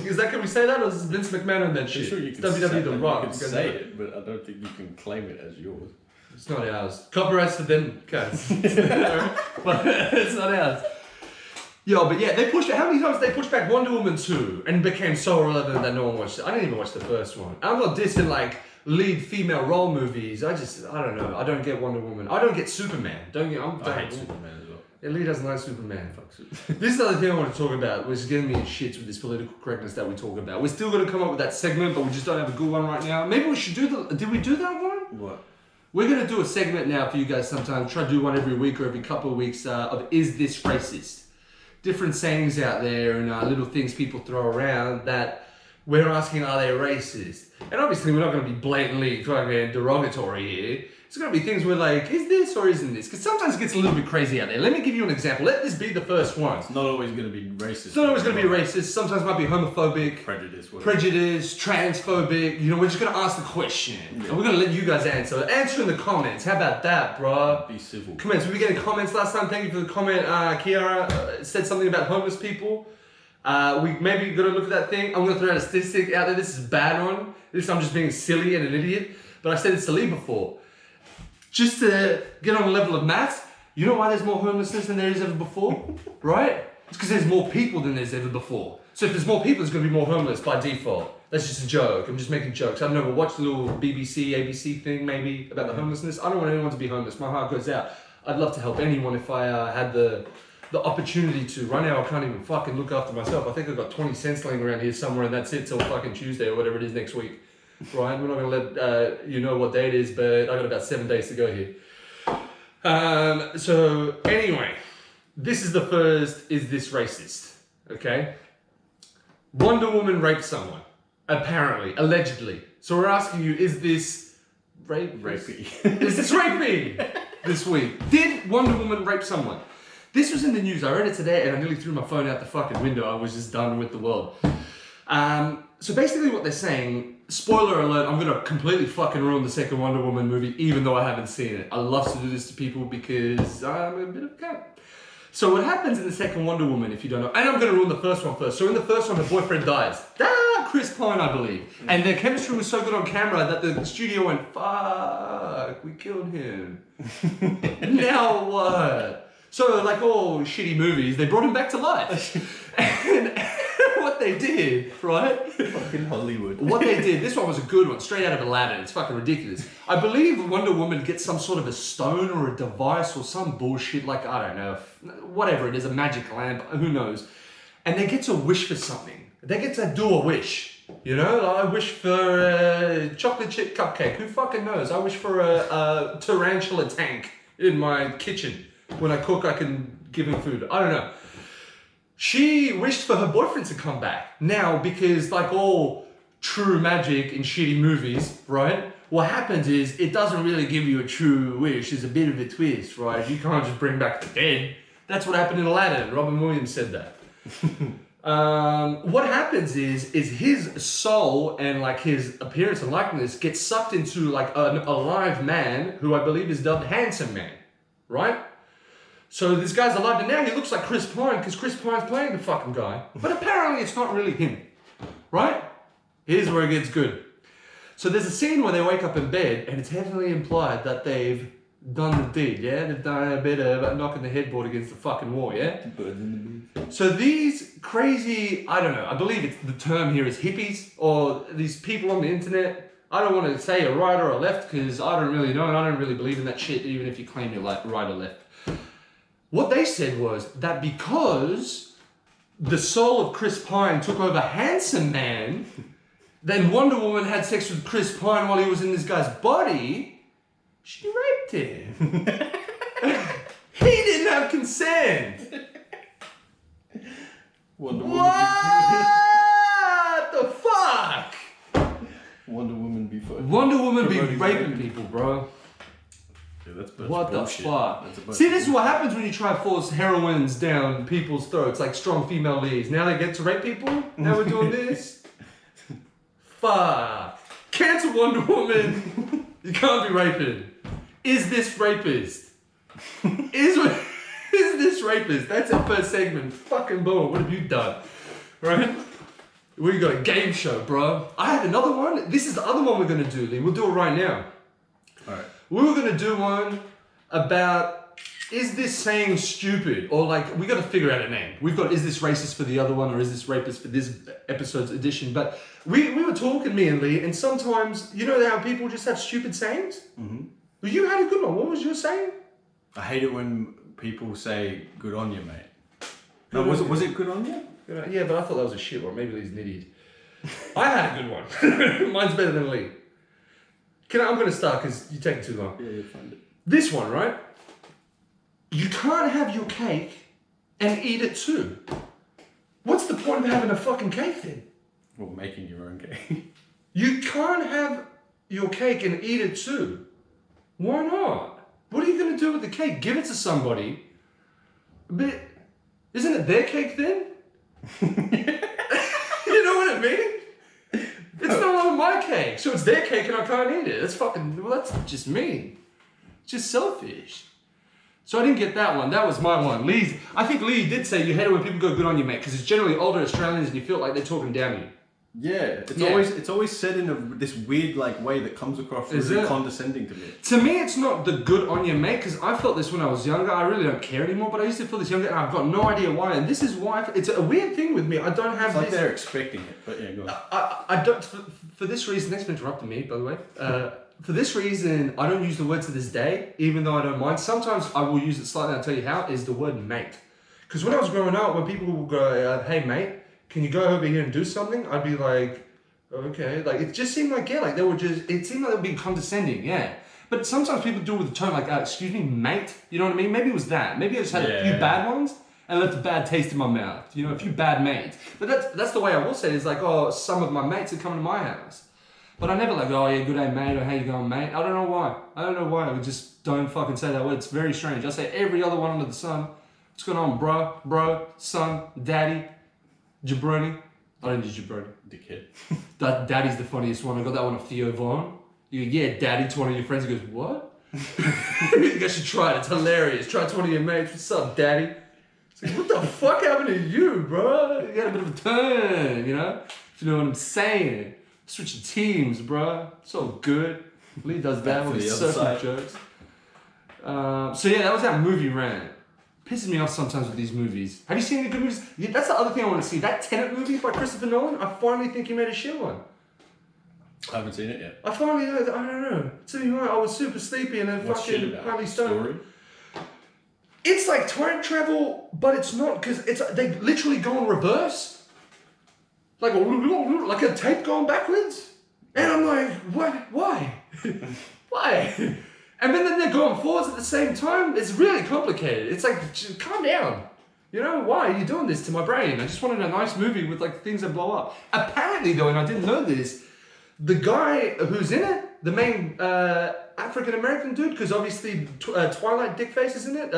is that, can we say that, or is Vince McMahon and that shit? Sure you can WWE.rock. You can say it, but I don't think you can claim it as yours. It's not ours. Copyrights for them, guys. But it's not ours. Yo, but yeah, they pushed it. How many times they pushed back Wonder Woman 2 and became so relevant that no one watched it? I didn't even watch the first one. I'm not dissing like lead female role movies. I don't know. I don't get Wonder Woman. I don't get Superman. I hate Superman as well. Lee doesn't like Superman. Fuck Superman. This is the other thing I want to talk about, which is getting me in shits with this political correctness that we talk about. We're still going to come up with that segment, but we just don't have a good one right now. Maybe we should do did we do that one? What? We're going to do a segment now for you guys sometime. Try to do one every week or every couple of weeks of Is This Racist? Different sayings out there and little things people throw around that we're asking, are they racist? And obviously we're not going to be blatantly fucking derogatory here. It's going to be things where like, is this or isn't this? Because sometimes it gets a little bit crazy out there. Let me give you an example. Let this be the first one. It's not always going to be racist. It's not always going to be racist. Sometimes it might be homophobic. Prejudice, transphobic. You know, we're just going to ask the question. Yeah. And we're going to let you guys answer. Answer in the comments. How about that, bro? Be civil. Comments. We were getting comments last time. Thank you for the comment. Kiara said something about homeless people. We maybe got to look at that thing. I'm going to throw out a statistic out there. This is a bad one. This I'm just being silly and an idiot. But I said it to Lee before. Just to get on a level of maths, you know why there's more homelessness than there is ever before? Right? It's because there's more people than there's ever before. So if there's more people, there's going to be more homeless by default. That's just a joke. I'm just making jokes. I don't know, but watch the little BBC, ABC thing maybe about the homelessness. I don't want anyone to be homeless. My heart goes out. I'd love to help anyone if I had the opportunity to. Right now, I can't even fucking look after myself. I think I've got 20 cents laying around here somewhere, and that's it till fucking Tuesday or whatever it is next week. Right, we're not going to let you know what day it is, but I got about 7 days to go here. So anyway, this is the first, is this racist? Okay? Wonder Woman raped someone, apparently, allegedly. So we're asking you, is this rapey? Is this rapey this week? Did Wonder Woman rape someone? This was in the news. I read it today and I nearly threw my phone out the fucking window. I was just done with the world. So basically what they're saying, spoiler alert, I'm going to completely fucking ruin the second Wonder Woman movie, even though I haven't seen it. I love to do this to people because I'm a bit of a cunt. So what happens in the second Wonder Woman, if you don't know, and I'm going to ruin the first one first. So in the first one, her boyfriend dies. Chris Pine, I believe. And their chemistry was so good on camera that the studio went, fuck, we killed him. Now what? So like all shitty movies, they brought him back to life. And what they did, right? Fucking Hollywood. What they did, this one was a good one, straight out of Aladdin. It's fucking ridiculous. I believe Wonder Woman gets some sort of a stone or a device or some bullshit, like, I don't know, whatever it is, a magic lamp, who knows. And they get to wish for something. They get to do a wish. You know, I wish for a chocolate chip cupcake. Who fucking knows? I wish for a tarantula tank in my kitchen. When I cook, I can give him food. I don't know. She wished for her boyfriend to come back. Now, because like all true magic in shitty movies, right? What happens is it doesn't really give you a true wish. There's a bit of a twist, right? You can't just bring back the dead. That's what happened in Aladdin. Robin Williams said that. what happens is his soul and like his appearance and likeness gets sucked into like an alive man who I believe is dubbed Handsome Man, right? So this guy's alive and now he looks like Chris Pine because Chris Pine's playing the fucking guy. But apparently it's not really him, right? Here's where it gets good. So there's a scene where they wake up in bed and it's heavily implied that they've done the deed, yeah? They've done a bit of knocking the headboard against the fucking wall, yeah? So these crazy, I don't know, I believe the term here is hippies or these people on the internet. I don't want to say a right or a left because I don't really know and I don't really believe in that shit even if you claim you're like right or left. What they said was that because the soul of Chris Pine took over Handsome Man, then Wonder Woman had sex with Chris Pine while he was in this guy's body, she raped him. He didn't have consent. Wonder Woman. What the fuck? Wonder Woman be fucking. Wonder Woman be raping people, bro. Yeah, that's what bullshit. The fuck? See, this is what happens when you try to force heroines down people's throats, like strong female leads. Now they get to rape people? Now we're doing this? Fuck. Cancel Wonder Woman. You can't be raping. Is this rapist? Is this rapist? That's our first segment. Fucking boom. What have you done? Right? We got a game show, bro. I had another one. This is the other one we're going to do, Lee. We'll do it right now. Alright. We were going to do one about, is this saying stupid? Or like, we got to figure out a name. We've got, is this racist for the other one? Or is this rapist for this episode's edition? But we were talking, me and Lee, and sometimes, you know how people just have stupid sayings? Mm-hmm. Well, you had a good one. What was your saying? I hate it when people say, good on you, mate. No, was it good on you? Yeah, but I thought that was a shit one. Maybe Lee's an idiot. I had a good one. Mine's better than Lee. I'm going to start because you're taking too long. Yeah, you'll find it. This one, right? You can't have your cake and eat it too. What's the point of having a fucking cake then? Well, making your own cake. You can't have your cake and eat it too. Why not? What are you going to do with the cake? Give it to somebody. But isn't it their cake then? You know what I mean? It's no longer my cake, so it's their cake and I can't eat it. That's fucking, well, that's just mean. It's just selfish. So I didn't get that one. That was my one. I think Lee did say you hate it when people go good on you, mate, because it's generally older Australians and you feel like they're talking down to you. Yeah, it's always said in this weird like way that comes across really condescending to me. To me, it's not the good on you, mate, because I felt this when I was younger. I really don't care anymore, but I used to feel this younger, and I've got no idea why. And this is why it's a weird thing with me. I don't have. It's like they're expecting it, but yeah, go on. I don't. For this reason, thanks for interrupting me, by the way. For this reason, I don't use the word to this day, even though I don't mind. Sometimes I will use it slightly. I'll tell you how. Is the word mate? Because when I was growing up, when people would go, "Hey, mate, can you go over here and do something?" I'd be like, okay. Like, it just seemed like, yeah, like it seemed like they were being condescending, yeah. But sometimes people do it with the tone like, excuse me, mate. You know what I mean? Maybe it was that. Maybe I just had a few bad ones and left a bad taste in my mouth. You know, a few bad mates. But that's the way I will say it, is like, oh, some of my mates are coming to my house. But I never like, oh, yeah, good day, mate, or how you going, mate? I don't know why. I just don't fucking say that word. It's very strange. I say every other one under the sun. What's going on, bro, son, daddy, jabroni? I don't use jabroni. Dickhead. Daddy's the funniest one. I got that one off Theo Vaughn. You go, yeah, daddy, to one of your friends. He goes, what? You guys should try it. It's hilarious. Try it to one of your mates. What's up, daddy? It's like, what the fuck happened to you, bro? You got a bit of a turn, you know? If you know what I'm saying. Switching teams, bro. It's all good. Lee does that with his surfing jokes. So yeah, that was that movie rant. Pisses me off sometimes with these movies. Have you seen any good movies? Yeah, that's the other thing I want to see. That Tenet movie by Christopher Nolan, I finally think he made a shit one. I haven't seen it yet. I don't know. To be honest, I was super sleepy and then fucking highly stoned. It's like time travel, but it's not, because they literally go in reverse. Like a tape going backwards. And I'm like, what? Why? Why? And then they're going forwards at the same time. It's really complicated. It's like, just calm down. You know, why are you doing this to my brain? I just wanted a nice movie with like things that blow up. Apparently though, and I didn't know this, the guy who's in it, the main African American dude? Because obviously Twilight Dickface, isn't it?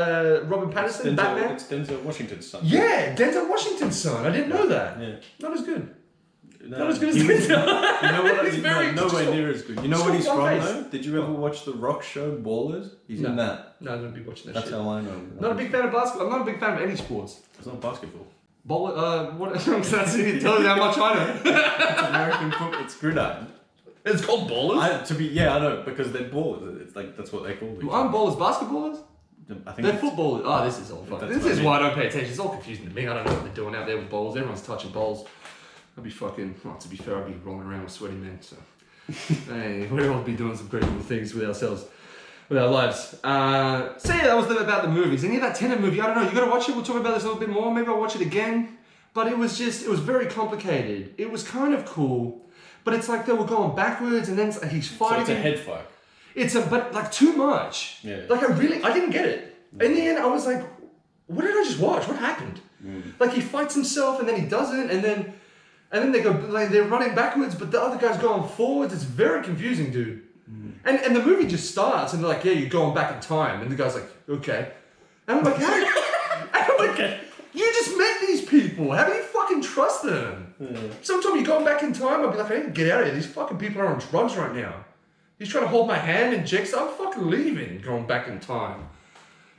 Robert Pattinson, Batman. It's Denzel Washington's son. Yeah, Denzel Washington's son. I didn't know that. Yeah. Not as good. No, Not as good as Denzel. You know what? He's very nowhere near as good. You know what he's from face. though? Did you ever watch the Rock show Ballers? He's in that. No, I don't be watching that That's shit. how I know. Not a big fan of basketball. I'm not a big fan of any sports. It's not basketball. What? That's it. Tell you how much I know. It's American football. It's gridiron. It's called ballers. I know because they're ballers. It's like that's what they call it. Aren't ballers basketballers? I think They're footballers. Oh, this is all fun. That's This what is I mean. why I don't pay attention. It's all confusing to me. I don't know what they're doing out there with balls. Everyone's touching balls. I'd be fucking. Well, to be fair, I'd be rolling around with sweaty men. So, hey, we'd all be doing some pretty cool things with ourselves, with our lives. So yeah, that was about the movies. And yeah, that Tenet movie. I don't know. You got to watch it. We'll talk about this a little bit more. Maybe I'll watch it again. But it was very complicated. It was kind of cool, but it's like they were going backwards, and then he's fighting. So it's a head fuck. But like too much. Yeah. Like I didn't get it. In the end, I was like, what did I just watch? What happened? Like he fights himself, and then he doesn't, and then they go like they're running backwards, but the other guy's going forwards. It's very confusing, dude. And the movie just starts, and they're like, yeah, you're going back in time, and the guy's like, okay. And I'm like, how? And I'm like, okay. You just met these people. How do you fucking trust them? Sometimes you're going back in time, I'd be like, I need to get out of here. These fucking people are on drugs right now. He's trying to hold my hand and Jake's, I'm fucking leaving, going back in time.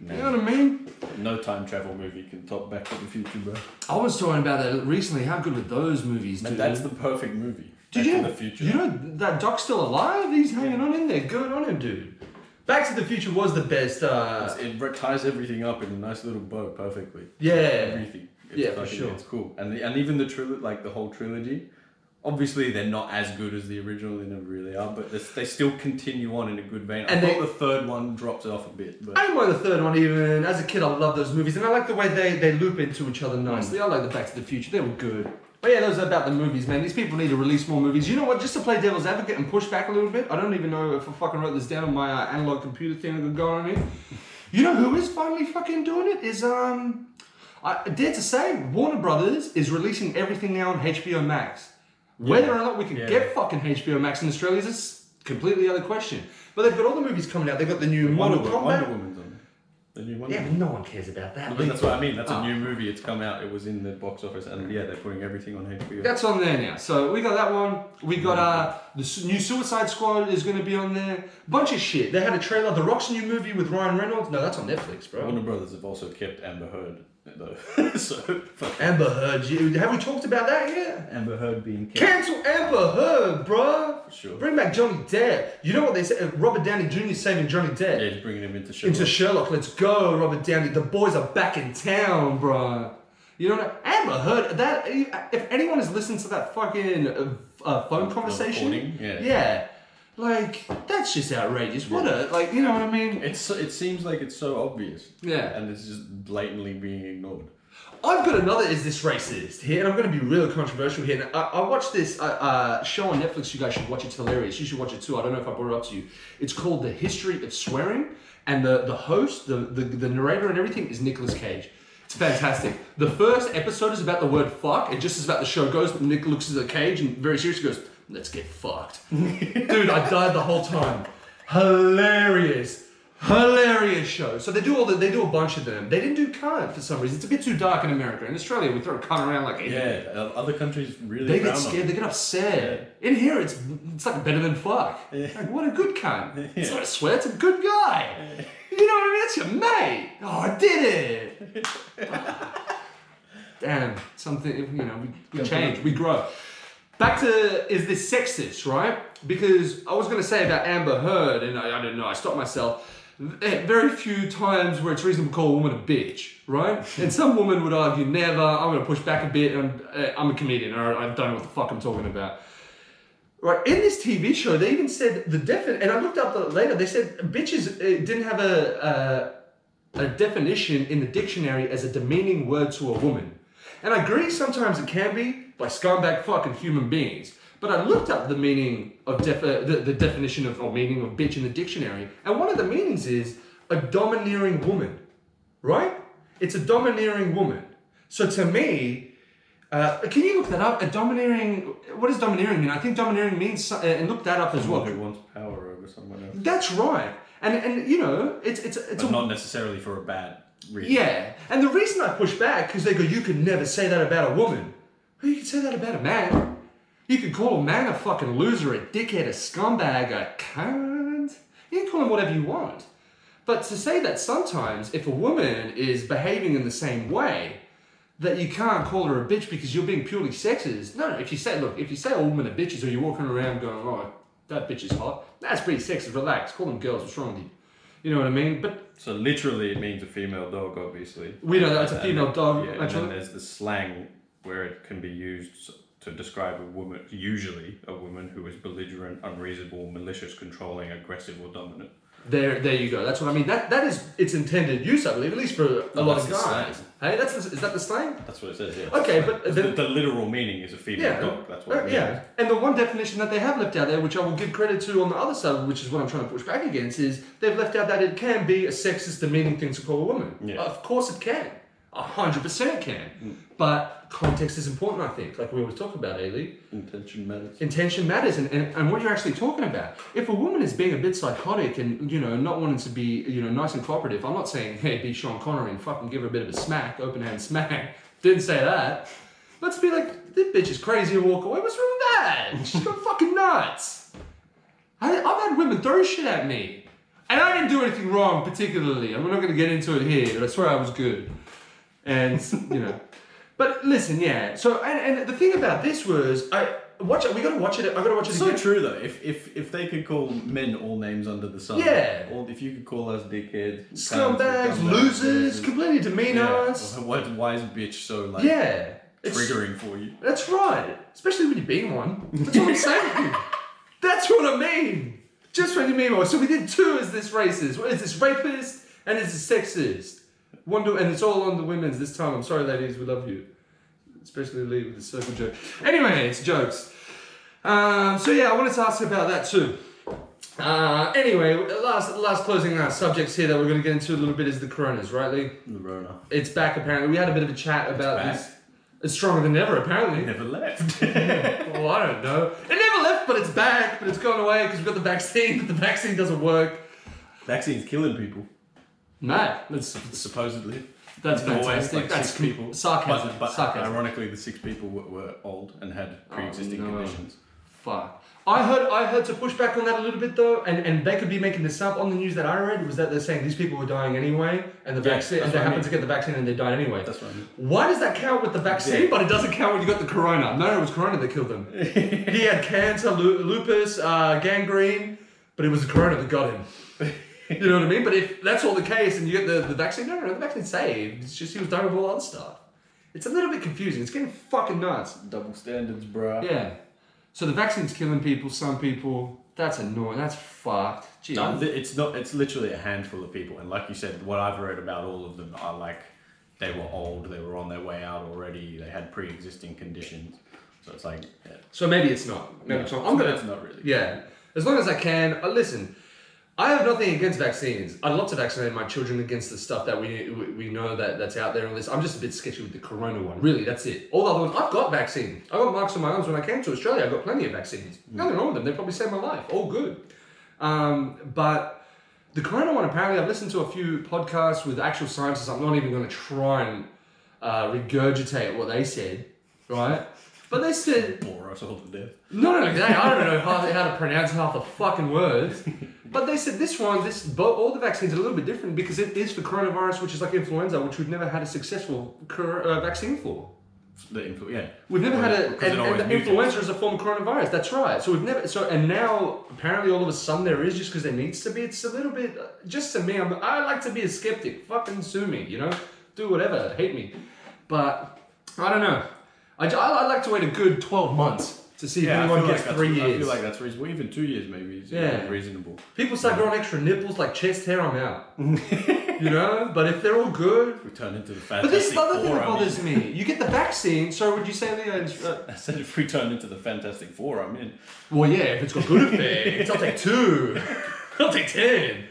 You know what I mean? No time travel movie can top Back to the Future, bro. I was talking about that recently. How good were those movies, dude? That's the perfect movie. Back to the Future. You know that Doc's still alive? He's hanging on in there. Good on him, dude. Back to the Future was the best. It ties everything up in a nice little bow perfectly. Yeah. Everything. It's for sure. It's cool. And even the whole trilogy. Obviously, they're not as good as the original. They never really are, but they still continue on in a good vein. I thought the third one drops off a bit. But I didn't mind the third one even. As a kid, I loved those movies, and I like the way they loop into each other nicely. I like the Back to the Future. They were good. But yeah, those are about the movies, man. These people need to release more movies. You know what? Just to play devil's advocate and push back a little bit. I don't even know if I fucking wrote this down on my analog computer thing that got going on here. You know who is finally fucking doing it? Is I dare to say, Warner Brothers is releasing everything now on HBO Max. Whether or not we can get fucking HBO Max in Australia is a completely other question. But they've got all the movies coming out. They've got the new Mortal Kombat. Wonder Woman's on there. The new Wonder Woman. But no one cares about that. But that's what I mean. That's a new movie. It's come out. It was in the box office, and yeah, they're putting everything on HBO. That's on there now. So we got that one. We got the new Suicide Squad is going to be on there. Bunch of shit. They had a trailer. The Rock's new movie with Ryan Reynolds. No, that's on Netflix, bro. Warner Brothers have also kept Amber Heard. So Amber Heard. Have we talked about that yet? Amber Heard being cancel Amber Heard, bro. For sure. Bring back Johnny Depp. You know what they said? Robert Downey Jr. is saving Johnny Depp. Yeah, he's bringing him into Sherlock. Let's go, Robert Downey. The boys are back in town, bro. You know what? Amber Heard. That if anyone has listened to that fucking phone conversation, yeah. Like, that's just outrageous. What you know what I mean? It seems like it's so obvious. Yeah. And it's just blatantly being ignored. I've got another Is This Racist here, and I'm going to be really controversial here. Now, I watched this show on Netflix. You guys should watch it. It's hilarious. You should watch it too. I don't know if I brought it up to you. It's called The History of Swearing, and the host, the narrator and everything is Nicolas Cage. It's fantastic. The first episode is about the word fuck, and just as about the show goes, Nick looks at the cage and very seriously goes, let's get fucked. Dude, I died the whole time. Hilarious show. So they do a bunch of them. They didn't do cunt for some reason. It's a bit too dark in America. In Australia, we throw cunt around like other countries really. They get scared. They get upset. Yeah. In here, it's like better than fuck. Yeah. Like what a good cunt. Yeah. It's not a swear. It's a good guy. Yeah. You know what I mean? That's your mate. Oh, I did it. Damn. Something. We change. We grow. Back to, is this sexist, right? Because I was going to say about Amber Heard, and I don't know, I stopped myself. Very few times where it's reasonable to call a woman a bitch, right? And some woman would argue, never, I'm going to push back a bit, and I'm a comedian, or I don't know what the fuck I'm talking about. Right, in this TV show, they even said and I looked up later, they said bitches didn't have a definition in the dictionary as a demeaning word to a woman. And I agree sometimes it can be by scumbag fucking human beings. But I looked up the meaning of the definition or meaning of bitch in the dictionary, and one of the meanings is a domineering woman, right? It's a domineering woman. So to me, can you look that up? What does domineering mean? I think domineering means, and look that up as well. Who wants power over someone else. That's right. And you know, it's but not necessarily for a bad reason. Yeah. And the reason I push back, because they go, you could never say that about a woman. Well, you can say that about a man. You could call a man a fucking loser, a dickhead, a scumbag, a cunt. You can call him whatever you want. But to say that sometimes if a woman is behaving in the same way, that you can't call her a bitch because you're being purely sexist. No, if you say a woman a bitch, or you're walking around going, oh, that bitch is hot, that's pretty sexist, relax, call them girls, what's wrong with you? You know what I mean? But so literally it means a female dog, obviously. We know that's a female dog. Yeah, and then there's the slang where it can be used to describe a woman, usually a woman who is belligerent, unreasonable, malicious, controlling, aggressive, or dominant. There you go. That's what I mean. That is its intended use, I believe, at least for a lot of guys. Hey, is that the slang? That's what it says. Yeah. Okay, but the literal meaning is a female dog. That's what it means. Yeah, and the one definition that they have left out there, which I will give credit to on the other side, which is what I'm trying to push back against, is they've left out that it can be a sexist, demeaning thing to call a woman. Yeah. Of course it can. 100% can. But context is important, I think. Like we always talk about, Ailey. Intention matters. Intention matters, and what you're actually talking about. If a woman is being a bit psychotic and, you know, not wanting to be, you know, nice and cooperative, I'm not saying, hey, be Sean Connery and fucking give her a bit of a smack, open hand smack. Didn't say that. Let's be like, this bitch is crazy and walk away. What's wrong with that? She's got fucking nuts. I've had women throw shit at me. And I didn't do anything wrong particularly. I'm not going to get into it here, but I swear I was good. And, you know. But listen, yeah. So, and the thing about this was, we got to watch it. I got to watch it so again. So true though. If they could call men all names under the sun. Yeah. Or if you could call us dickheads, scumbags, losers, completely demean us. Why is bitch so like? Yeah. Triggering for you. That's right. Especially when you're being one. That's what I'm saying. That's what I mean. Just when you mean one. So we did two as this racist. What is this rapist and it's a sexist? And it's all on the women's this time. I'm sorry, ladies, we love you. Especially Lee with the circle joke. Anyway, it's jokes. So yeah, I wanted to ask you about that too. Anyway, last closing subjects here that we're going to get into a little bit is the coronas, right, Lee? The Rona. It's back apparently. We had a bit of a chat about this. It's stronger than ever, apparently. It never left. Well, I don't know. It never left, but it's back. But it's gone away because we've got the vaccine, but the vaccine doesn't work. Vaccine's killing people. Mad. That's supposedly. That's fantastic. Like that's 6 people. Sarcasm. But sarcasm. Ironically, the 6 people were old and had pre-existing conditions. Fuck. I heard to push back on that a little bit though, and they could be making this up on the news that I read, was that they're saying these people were dying anyway, and the vaccine, and they happened to get the vaccine and they died anyway. That's what I mean. Why does that count with the vaccine, but it doesn't count when you got the corona? No, it was corona that killed him. He had cancer, lupus, gangrene, but it was the corona that got him. You know what I mean? But if that's all the case and you get the vaccine, no, the vaccine's saved. It's just he was done with all other stuff. It's a little bit confusing. It's getting fucking nuts. Double standards, bruh. Yeah. So the vaccine's killing people, some people. That's annoying. That's fucked. Gee, no, it's not. It's literally a handful of people. And like you said, what I've read about all of them are like, they were old, they were on their way out already, they had pre-existing conditions. So it's like... Yeah. So maybe it's not. Maybe it's not. It's not really. Yeah. As long as I can. Listen, I have nothing against vaccines. I'd love to vaccinate my children against the stuff that we know that's out there on this. I'm just a bit sketchy with the corona one. Really, that's it. All the other ones, I've got vaccines. I got marks on my arms when I came to Australia. I got plenty of vaccines. Nothing wrong with them. They probably saved my life. All good. But the corona one, apparently, I've listened to a few podcasts with actual scientists. I'm not even going to try and regurgitate what they said, right? But they said... Bore us all to death. Not only that, I don't know how to pronounce half the fucking words. But they said all the vaccines are a little bit different because it is for coronavirus, which is like influenza, which we've never had a successful vaccine for. We've never had and influenza is a form of coronavirus. That's right. So we've never. And now apparently all of a sudden there is, just because there needs to be. It's a little bit. Just to me, I like to be a skeptic. Fucking sue me, you know, do whatever, hate me. But I don't know. I'd like to wait a good 12 months. To see if anyone gets 3 years. I feel like that's reasonable. Even 2 years maybe is reasonable. People start growing extra nipples like chest hair, I'm out. You know? But if they're all good... We turn into the Fantastic Four. But this is the other thing that bothers me. You get the vaccine, so would you say, Leo? I said if we turn into the Fantastic Four, I'm in. Well, yeah, if it's got good effects, I'll take 2. I'll take 10.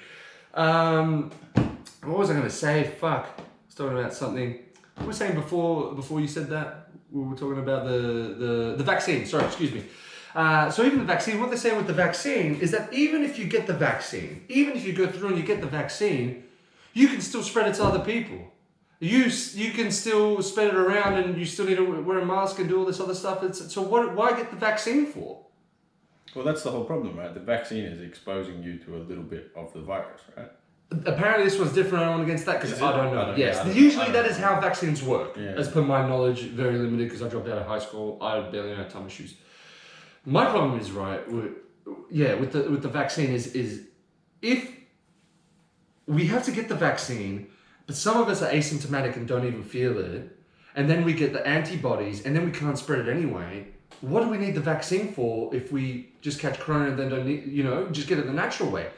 What was I going to say? Fuck. I was talking about something. What was I saying before you said that? We were talking about the vaccine. Sorry, excuse me. So even the vaccine, what they're saying with the vaccine is that even if you get the vaccine, even if you go through and you get the vaccine, you can still spread it to other people. You can still spread it around, and you still need to wear a mask and do all this other stuff. So why get the vaccine for? Well, that's the whole problem, right? The vaccine is exposing you to a little bit of the virus, right? Apparently this one's different. I don't against that because I don't know. Usually that is how vaccines work. Yeah. As per my knowledge, very limited because I dropped out of high school. I barely know tummy shoes. My problem is with the vaccine is if we have to get the vaccine, but some of us are asymptomatic and don't even feel it, and then we get the antibodies, and then we can't spread it anyway. What do we need the vaccine for if we just catch corona and then don't need, just get it the natural way?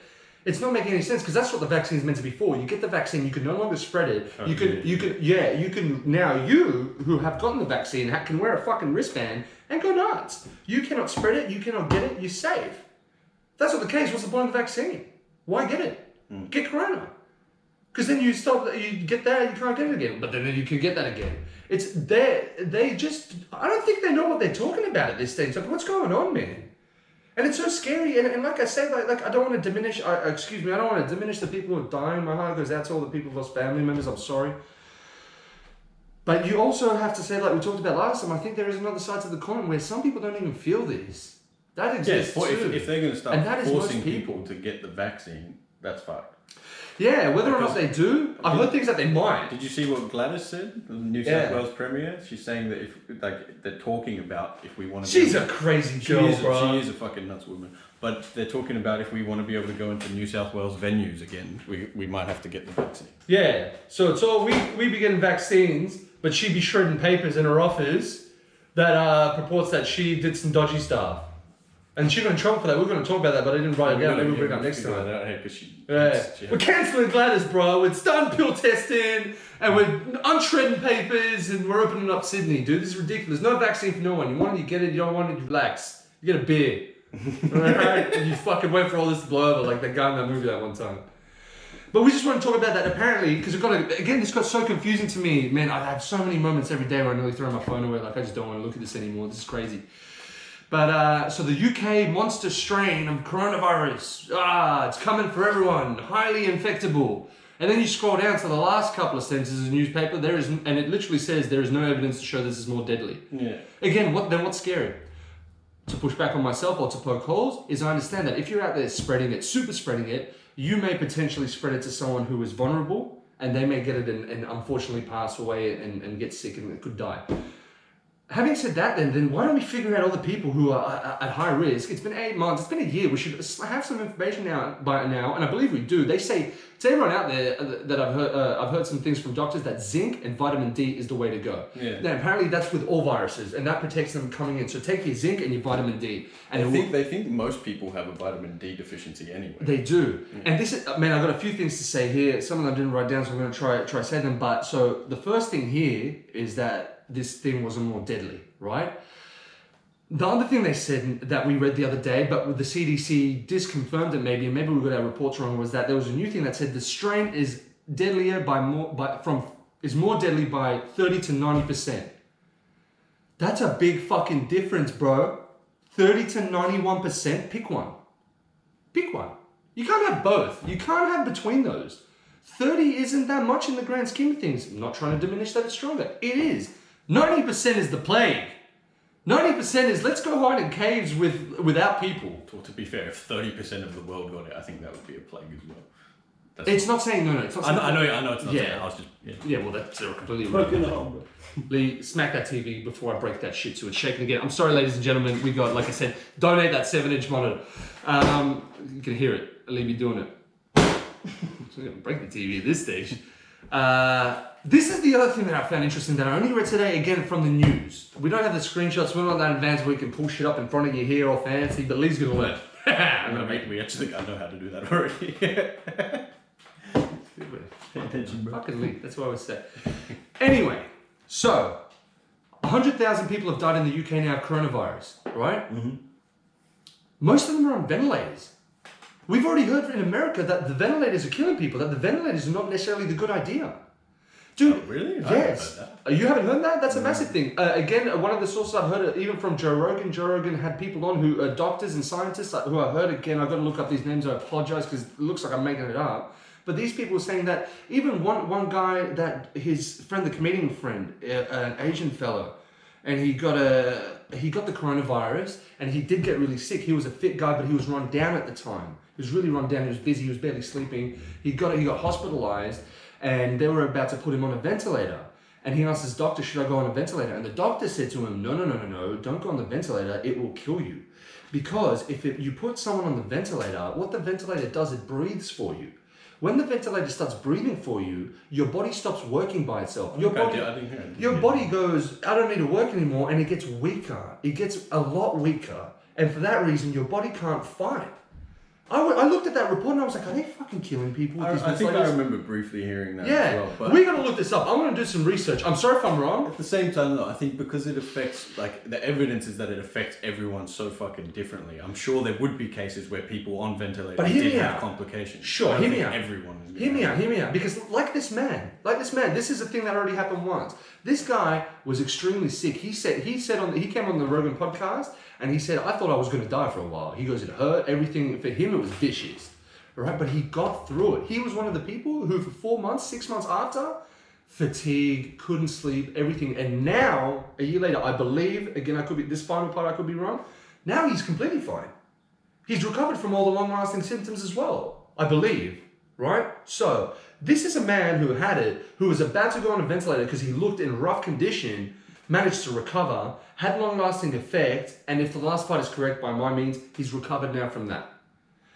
It's not making any sense because that's what the vaccine is meant to be for. You get the vaccine, you can no longer spread it. You can now, you who have gotten the vaccine can wear a fucking wristband and go nuts. You cannot spread it, you cannot get it, you're safe. If that's not the case, what's the point of the vaccine? Why get it? Get corona. Because then you get that, you can't get it again. But then you can get that again. It's I don't think they know what they're talking about at this stage. It's like, what's going on, man? And it's so scary. And like I say, like I don't want to diminish, I don't want to diminish the people who are dying. My heart goes out to all the people who lost family members. I'm sorry. But you also have to say, like we talked about last time, I think there is another side to the coin where some people don't even feel this. That exists too. If they're going to start forcing people to get the vaccine, that's fucked. Yeah, whether or not they do, I've heard things that they might. Did you see what Gladys said, the New South Wales Premier? She's saying that if they're talking about if we want to. She's a crazy girl, bro. She is a fucking nuts woman. But they're talking about if we want to be able to go into New South Wales venues again, we might have to get the vaccine. Yeah, so it's all we be getting vaccines, but she be shredding papers in her office that purports that she did some dodgy stuff. And she got in trouble for that. We're going to talk about that, but I didn't write it down. Maybe we'll bring it up next time. We're cancelling Gladys, bro. It's done pill testing, and we're unshredding papers, and we're opening up Sydney, dude. This is ridiculous. No vaccine for no one. You want it, you get it. You don't want it, you relax. You get a beer. Alright? And you fucking wait for all this to blow over, like that guy in that movie that one time. But we just want to talk about that apparently, because this got so confusing to me. Man, I have so many moments every day where I nearly throw my phone away. Like, I just don't want to look at this anymore. This is crazy. But, so the UK monster strain of coronavirus, it's coming for everyone, highly infectable. And then you scroll down to the last couple of sentences of the newspaper, and it literally says there is no evidence to show this is more deadly. Yeah. Again, what's scary? To push back on myself or to poke holes is I understand that if you're out there spreading it, super spreading it, you may potentially spread it to someone who is vulnerable, and they may get it and unfortunately pass away and get sick and could die. Having said that, then why don't we figure out all the people who are at high risk? It's been 8 months. It's been a year. We should have some information by now, and I believe we do. They say to everyone out there that I've heard some things from doctors that zinc and vitamin D is the way to go. Yeah. Now apparently that's with all viruses, and that protects them coming in. So take your zinc and your vitamin D. And they think most people have a vitamin D deficiency anyway. They do, and this is man. I've got a few things to say here. Some of them I didn't write down, so I'm going to try say them. But so the first thing here is that this thing wasn't more deadly, right? The other thing they said that we read the other day, but the CDC disconfirmed it maybe, and maybe we got our reports wrong, was that there was a new thing that said the strain is deadlier is more deadly by 30 to 90%. That's a big fucking difference, bro. 30 to 91%, pick one. Pick one. You can't have both. You can't have between those. 30 isn't that much in the grand scheme of things. I'm not trying to diminish that it's stronger. It is. 90% is the plague. 90% is let's go hide in caves without people. Well, to be fair, if 30% of the world got it, I think that would be a plague as well. It's not saying no. It's not saying I know it's not. Yeah. Saying, I was just yeah. Well, that's completely broken wrong. Lee, smack that TV before I break that shit so it's shaking again. I'm sorry, ladies and gentlemen. We got, like I said, donate that 7-inch monitor. You can hear it. Lee be doing it. So I'm gonna break the TV at this stage. This is the other thing that I found interesting that I only read today, again, from the news. We don't have the screenshots, we're not that advanced where we can pull shit up in front of you here all fancy, but Lee's gonna learn. I'm gonna make we actually I know how to do that already. Fucking Lee, that's what I would say. Anyway, so 100,000 people have died in the UK now of coronavirus, right? Mm-hmm. Most of them are on ventilators. We've already heard in America that the ventilators are killing people, that the ventilators are not necessarily the good idea. Dude, Oh, really? I yes. haven't heard that. You haven't heard that? That's a massive thing. Again, one of the sources I've heard, even from Joe Rogan. Joe Rogan had people on who are doctors and scientists who I heard. Again, I've got to look up these names. I apologize because it looks like I'm making it up. But these people were saying that even one guy, that his friend, the comedian friend, an Asian fellow, and he got the coronavirus, and he did get really sick. He was a fit guy, but he was run down at the time. He was really run down. He was busy. He was barely sleeping. He got hospitalized, and they were about to put him on a ventilator. And he asked his doctor, "Should I go on a ventilator?" And the doctor said to him, "No, don't go on the ventilator. It will kill you, because if you put someone on the ventilator, what the ventilator does, it breathes for you." When the ventilator starts breathing for you, your body stops working by itself. Your body goes, "I don't need to work anymore," and it gets weaker. It gets a lot weaker. And for that reason, your body can't fight. I looked at that report and I was like, are they fucking killing people with these I think I remember briefly hearing that as well. But we're going to look this up. I'm going to do some research. I'm sorry if I'm wrong. At the same time, though, I think because it affects, like, the evidence is that it affects everyone so fucking differently. I'm sure there would be cases where people on ventilators did have complications. Sure, hear me out. Everyone is Hear me out. Because like this man, this is a thing that already happened once. This guy was extremely sick. He came on the Rogan podcast and he said, "I thought I was going to die for a while." He goes, "It hurt, everything." For him, it was vicious, right? But he got through it. He was one of the people who for 4 months, 6 months after, fatigue, couldn't sleep, everything. And now, a year later, I believe, again, this final part I could be wrong. Now he's completely fine. He's recovered from all the long-lasting symptoms as well, I believe, right? So this is a man who had it, who was about to go on a ventilator because he looked in rough condition, managed to recover, had long-lasting effect, and if the last part is correct by my means, he's recovered now from that.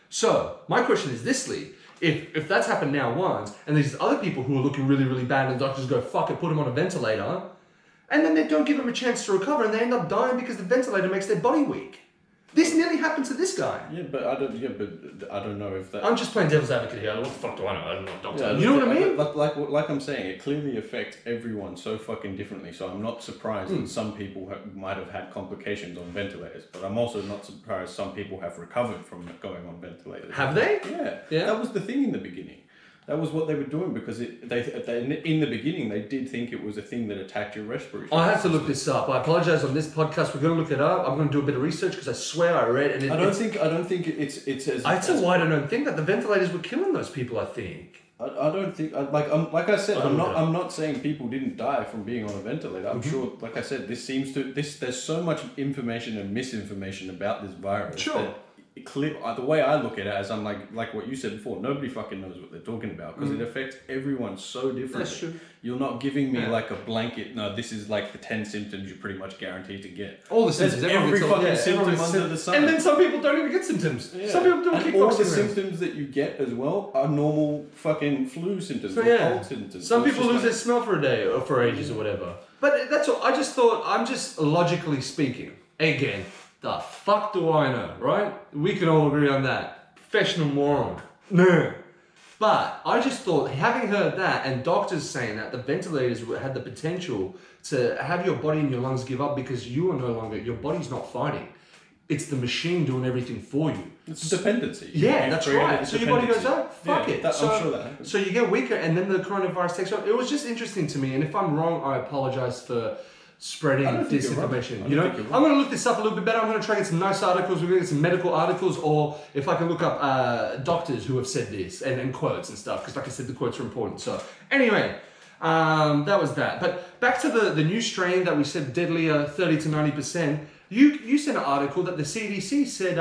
So my question is this, Lee. If that's happened now once, and there's other people who are looking really, really bad, and the doctors go, "Fuck it, put him on a ventilator," and then they don't give him a chance to recover, and they end up dying because the ventilator makes their body weak. This nearly happened to this guy. Yeah, but I don't know if that. I'm just playing devil's advocate here. What the fuck do I know? I'm not a doctor. You know what I mean? Like I'm saying, it clearly affects everyone so fucking differently. So I'm not surprised that some people might have had complications on ventilators, but I'm also not surprised some people have recovered from going on ventilators. Have they? Yeah. That was the thing in the beginning. That was what they were doing because they in the beginning they did think it was a thing that attacked your respiratory system. I have to look this up. I apologize on this podcast. We're going to look it up. I'm going to do a bit of research because I swear I read and I don't think it's as. It's a wider known thing that the ventilators were killing those people. I think. I don't think like I said I'm not saying people didn't die from being on a ventilator. I'm sure, like I said, there's so much information and misinformation about this virus. Sure. The way I look at it, as I'm like what you said before, nobody fucking knows what they're talking about because it affects everyone so differently. That's true. You're not giving me like a blanket. No, this is like the 10 symptoms you're pretty much guaranteed to get. All the symptoms. Every fucking symptom under the sun. And then some people don't even get symptoms. Yeah. Some people don't get all the symptoms that you get as well are normal fucking flu symptoms or cold symptoms. Some people lose their smell for a day or for ages or whatever. But that's all. I just thought, I'm just logically speaking, again, the fuck do I know, right? We can all agree on that. Professional moron. No. But I just thought, having heard that and doctors saying that the ventilators had the potential to have your body and your lungs give up because you are no longer, your body's not fighting. It's the machine doing everything for you. It's dependency. Yeah, that's right. So your body goes, "Oh, fuck it." I'm sure that happens. So you get weaker and then the coronavirus takes over. It was just interesting to me. And if I'm wrong, I apologize for spreading disinformation. You know, I'm going to look this up a little bit better. I'm going to try and get some nice articles. We're going to get some medical articles, or if I can look up doctors who have said this and quotes and stuff, because like I said, the quotes are important. So anyway, that was that. But back to the new strain that we said deadlier, 30 to 90%. You sent an article that the CDC said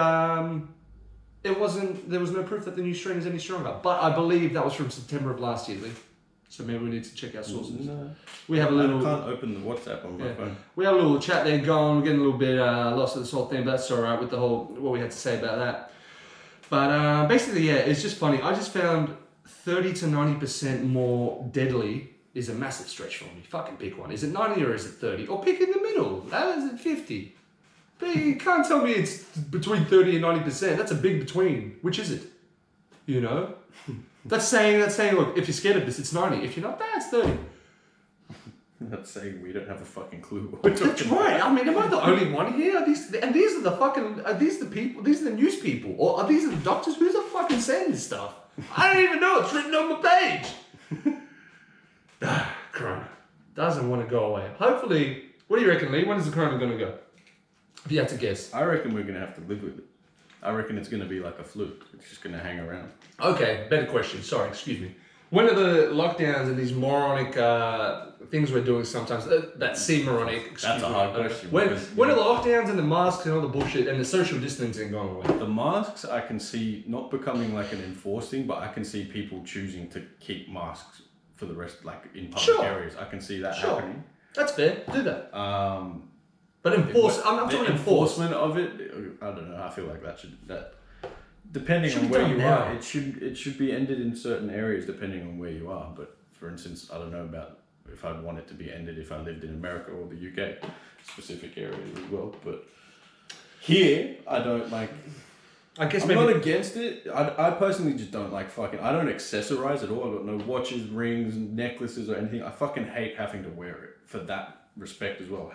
there was no proof that the new strain is any stronger. But I believe that was from September of last year, Lee. So maybe we need to check our sources. No. We have a little. I can't open the WhatsApp on my phone. We have a little chat there going. We're getting a little bit lost with this whole thing, but that's all right with the whole what we had to say about that. But basically, yeah, it's just funny. I just found 30 to 90% more deadly is a massive stretch for me. Fucking pick one. Is it 90 or is it 30? Or pick in the middle. That is it 50. But you can't tell me it's between 30 and 90%. That's a big between. Which is it? You know. That's saying, look, if you're scared of this, it's 90. If you're not, that's 30. That's saying we don't have a fucking clue what we're talking That's right. about. I mean, am I the only one here? These are the fucking, are these the people, these are the news people, or are these the doctors? Who's the fucking saying this stuff? I don't even know. It's written on my page. Corona doesn't want to go away. Hopefully, what do you reckon, Lee? When is the Corona going to go? If you had to guess. I reckon we're going to have to live with it. I reckon it's going to be like a flu. It's just going to hang around. Okay, better question. Sorry, excuse me. When are the lockdowns and these moronic things we're doing sometimes that seem moronic? That's a hard question. When are the lockdowns and the masks and all the bullshit and the social distancing going away? The masks I can see not becoming like an enforced thing, but I can see people choosing to keep masks for the rest, like in public areas. I can see that happening. That's fair. Do that. But enforce. I'm talking enforcement of it. I don't know. I feel like that. Depending on where you are, it should be ended in certain areas depending on where you are. But for instance, I don't know about if I'd want it to be ended if I lived in America or the UK, specific areas as well. But here, I don't like. I guess I'm not against it. I personally just don't like fucking. I don't accessorize at all. I've got no watches, rings, necklaces, or anything. I fucking hate having to wear it for that respect as well.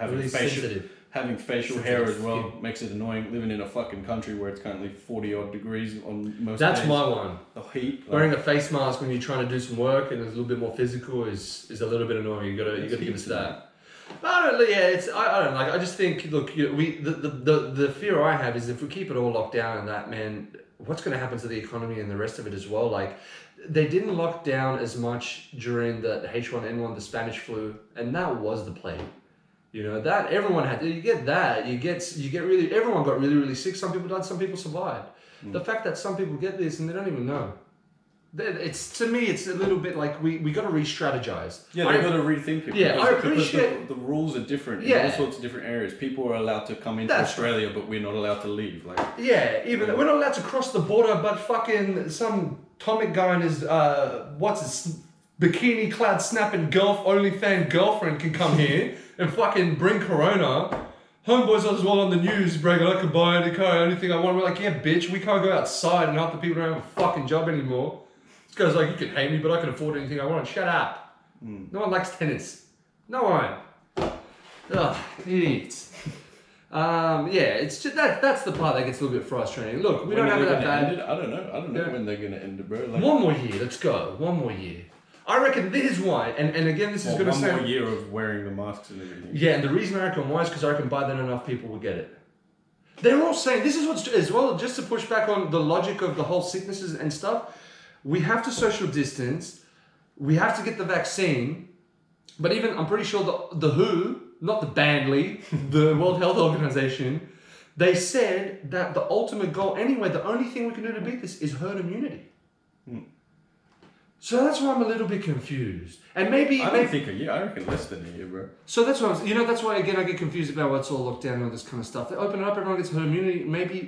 Having facial hair as well makes it annoying. Living in a fucking country where it's currently 40 odd degrees on most days. That's my one. The heat. Wearing a face mask when you're trying to do some work and it's a little bit more physical is a little bit annoying. You gotta give us that. But I don't like. I just think, look, the fear I have is if we keep it all locked down and that, man, what's going to happen to the economy and the rest of it as well? Like, they didn't lock down as much during the H1N1, the Spanish flu, and that was the plague. You know, that everyone had, you get that, you get really, everyone got really, really sick. Some people died, some people survived. The fact that some people get this and they don't even know. To me, it's a little bit like we got to re-strategize. Yeah, they've got to rethink it. Yeah, I appreciate the rules are different in all sorts of different areas. People are allowed to come into Australia, but we're not allowed to leave. Like, yeah, even we're not allowed to cross the border, but fucking some Tomic guy and his bikini-clad snapping OnlyFans girlfriend can come here and fucking bring Corona. Homeboys as well on the news bragging, I can buy any car, anything I want. We're like, yeah, bitch, we can't go outside and half the people don't have a fucking job anymore. This guy's like, you can hate me, but I can afford anything I want. Shut up. No one likes tennis. No one. Ugh, idiots. It's just that's the part that gets a little bit frustrating. Look, we don't have that bad. I don't know when they're going to end it, bro. Like, one more year, let's go. One more year. I reckon this is why, and again, this is going to say... One more year of wearing the masks and everything. Yeah, and the reason I reckon why is because I reckon by then enough people will get it. They're all saying, this is what's... As well, just to push back on the logic of the whole sicknesses and stuff, we have to social distance, we have to get the vaccine, but even, I'm pretty sure the WHO, not the Bandly, the World Health Organization, they said that the ultimate goal, anyway, the only thing we can do to beat this is herd immunity. So that's why I'm a little bit confused. And maybe... I don't think a year. I reckon less than a year, bro. So that's why that's why, again, I get confused about what's all locked down and all this kind of stuff. They open it up, everyone gets herd immunity, maybe...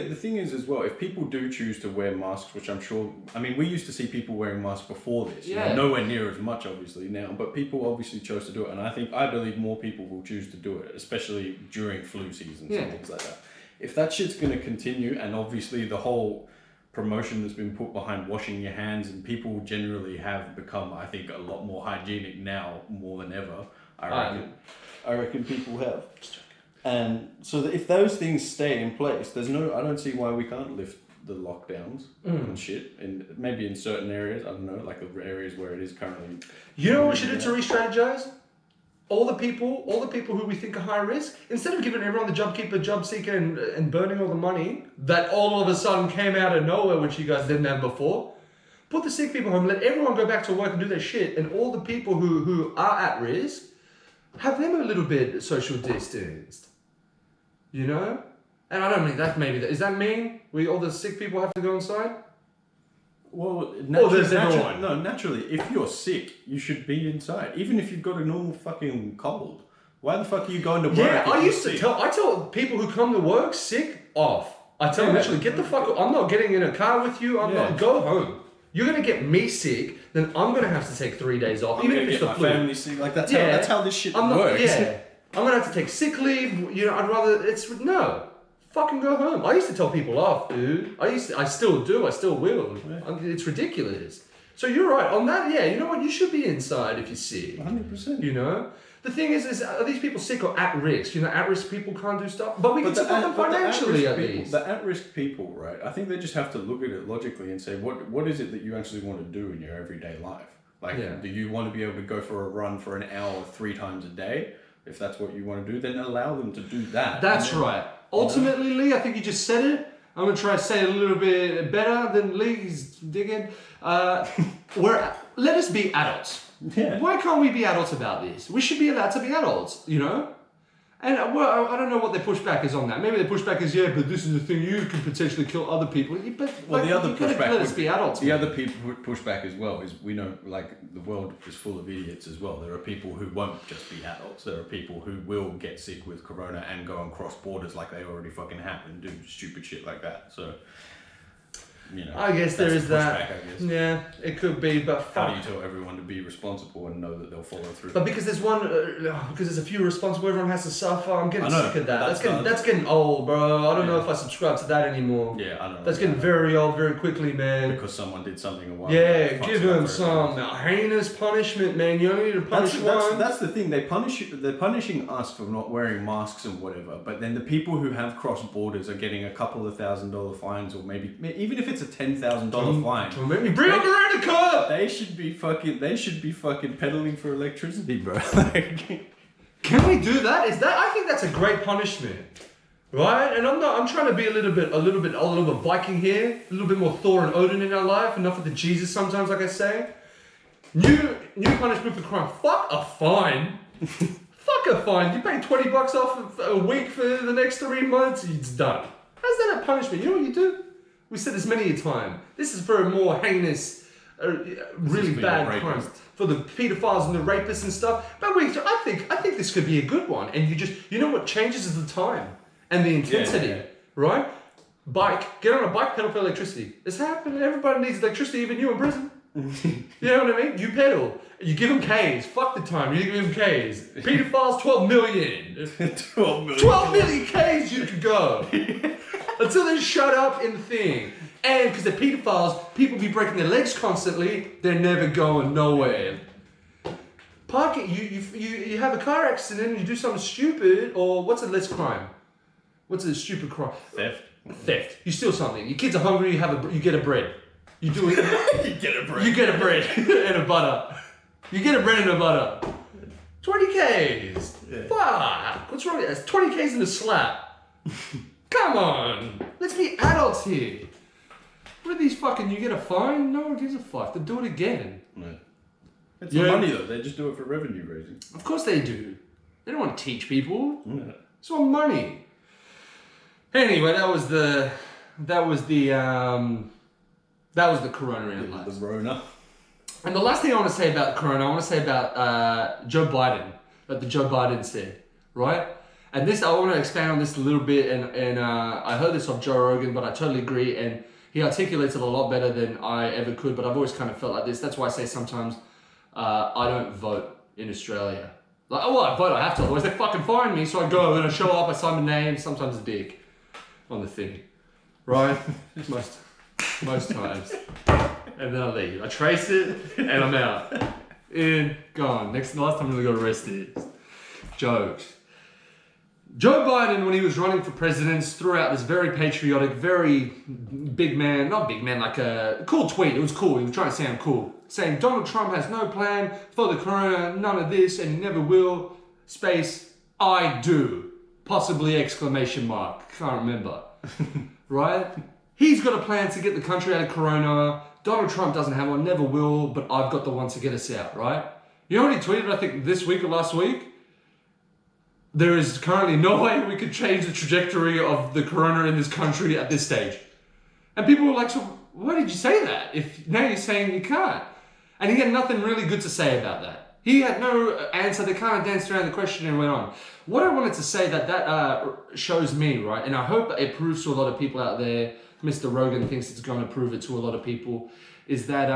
The thing is, as well, if people do choose to wear masks, which I'm sure... I mean, we used to see people wearing masks before this. Yeah. You know, nowhere near as much, obviously, now. But people obviously chose to do it. And I believe more people will choose to do it, especially during flu seasons and things like that. If that shit's going to continue, and obviously the whole... promotion that's been put behind washing your hands, and people generally have become, I think, a lot more hygienic now more than ever. I reckon people have. And so that if those things stay in place, I don't see why we can't lift the lockdowns and shit, and maybe in certain areas, I don't know, like the areas where it is currently. You know what we should do to re-strategize? All the people who we think are high risk, instead of giving everyone the job keeper, job seeker, and burning all the money that all of a sudden came out of nowhere, which you guys didn't have before, put the sick people home, let everyone go back to work and do their shit, and all the people who are at risk, have them a little bit social distanced. You know? And I don't mean that does that mean all the sick people have to go inside? Well, naturally, if you're sick, you should be inside. Even if you've got a normal fucking cold. Why the fuck are you going to work? Yeah, I tell people who come to work sick off. I tell them literally, get the fuck I'm not getting in a car with you. Go home. You're going to get me sick, then I'm going to have to take 3 days off. Even if it's the flu. Family sick. Like that's how this shit works. Yeah. I'm going to have to take sick leave. You know, I'd rather, no. Fucking go home. I used to tell people off, dude. I still do. I still will. Yeah. It's ridiculous. So you're right on that. Yeah, you know what? You should be inside if you're sick. 100%. You know. The thing is are these people sick or at risk? You know, at-risk people can't do stuff, but we can support them financially at least. The at-risk people, right? I think they just have to look at it logically and say, what is it that you actually want to do in your everyday life? Like, do you want to be able to go for a run for an hour 3 times a day? If that's what you want to do, then allow them to do that. That's right. Ultimately, Lee, I think you just said it. I'm going to try to say it a little bit better than Lee. He's digging. Let us be adults. Yeah. Why can't we be adults about this? We should be allowed to be adults, you know? And I don't know what their pushback is on that. Maybe their pushback is, yeah, but this is the thing, you can potentially kill other people. But the other pushback, let us be adults. The other people pushback as well is, we know, like, the world is full of idiots as well. There are people who won't just be adults. There are people who will get sick with corona and go and cross borders like they already fucking have and do stupid shit like that. So, you know, I guess there is that. I guess. Yeah, it could be, but how do you tell everyone to be responsible and know that they'll follow through? But because there's because there's a few responsible, everyone has to suffer. I'm getting sick of that. That's getting old, bro. I don't know if I subscribe to that anymore. Yeah, I don't know. That's getting very old very quickly, man. Because someone did something a while. Yeah, give them some heinous punishment, man. You only need to punish one. That's the thing. They're punishing us for not wearing masks and whatever. But then the people who have crossed borders are getting a couple of $1,000 fines, or maybe even if it's a $10,000 fine. Don't make me bring up the rent car. They should be fucking pedaling for electricity, bro. Can we do that? I think that's a great punishment. Right? And I'm trying to be a little bit Viking here, a little bit more Thor and Odin in our life, enough of the Jesus sometimes, like I say. New punishment for crime. Fuck a fine. Fuck a fine. You pay $20 off a week for the next 3 months, it's done. How's that a punishment? You know what you do? We said this many a time. This is for a more heinous, really bad crime. For the pedophiles and the rapists and stuff. But I think this could be a good one. And you know what changes is the time and the intensity, right? Get on a bike, pedal for electricity. It's happening. Everybody needs electricity, even you in prison. You know what I mean? You pedal. You give them Ks. Fuck the time. You give them Ks. Pedophiles, 12 million. 12 million. 12 million Ks you could go. Until they shut up in the thing. And because they're pedophiles, people be breaking their legs constantly, they're never going nowhere. Parking, you have a car accident and you do something stupid, or what's a less crime? What's a stupid crime? Theft. You steal something. Your kids are hungry, you get a bread. You do it. You get a bread. You get a bread and a butter. You get a bread and a butter. 20 Ks. Yeah. Fuck. What's wrong with that? It's 20 Ks in a slap. Come on. Let's be adults here. What are these fucking, you get a fine? No one gives a fuck. They do it again. No. It's for money though. They just do it for revenue raising. Of course they do. They don't want to teach people. No. It's all money. Anyway, that was the corona in our lives. The Rona. And the last thing I want to say about corona, I want to say about Joe Biden, that the Joe Biden said, right? And this, I want to expand on this a little bit, and I heard this off Joe Rogan, but I totally agree, and he articulates it a lot better than I ever could, but I've always kind of felt like this. That's why I say sometimes I don't vote in Australia. Like, oh, well, I vote, I have to, otherwise they fucking fine me, so I go and I show up, I sign my name, sometimes a dick on the thing, right? Most times. And then I leave. I trace it, and I'm out. In, gone. Last time I really got arrested. Jokes. Joe Biden, when he was running for president, threw out this very patriotic, very big man, not big man, like a cool tweet. It was cool. He was trying to sound cool. Saying Donald Trump has no plan for the corona, none of this, and he never will. Space, I do. Possibly exclamation mark. Can't remember. Right? He's got a plan to get the country out of corona. Donald Trump doesn't have one, never will, but I've got the one to get us out, right? You know what he tweeted, I think, this week or last week? There is currently no way we could change the trajectory of the corona in this country at this stage. And people were like, so why did you say that? If now you're saying you can't. And he had nothing really good to say about that. He had no answer. They kind of danced around the question and went on. What I wanted to say that shows me, right? And I hope it proves to a lot of people out there, Mr. Rogan thinks it's going to prove it to a lot of people, is that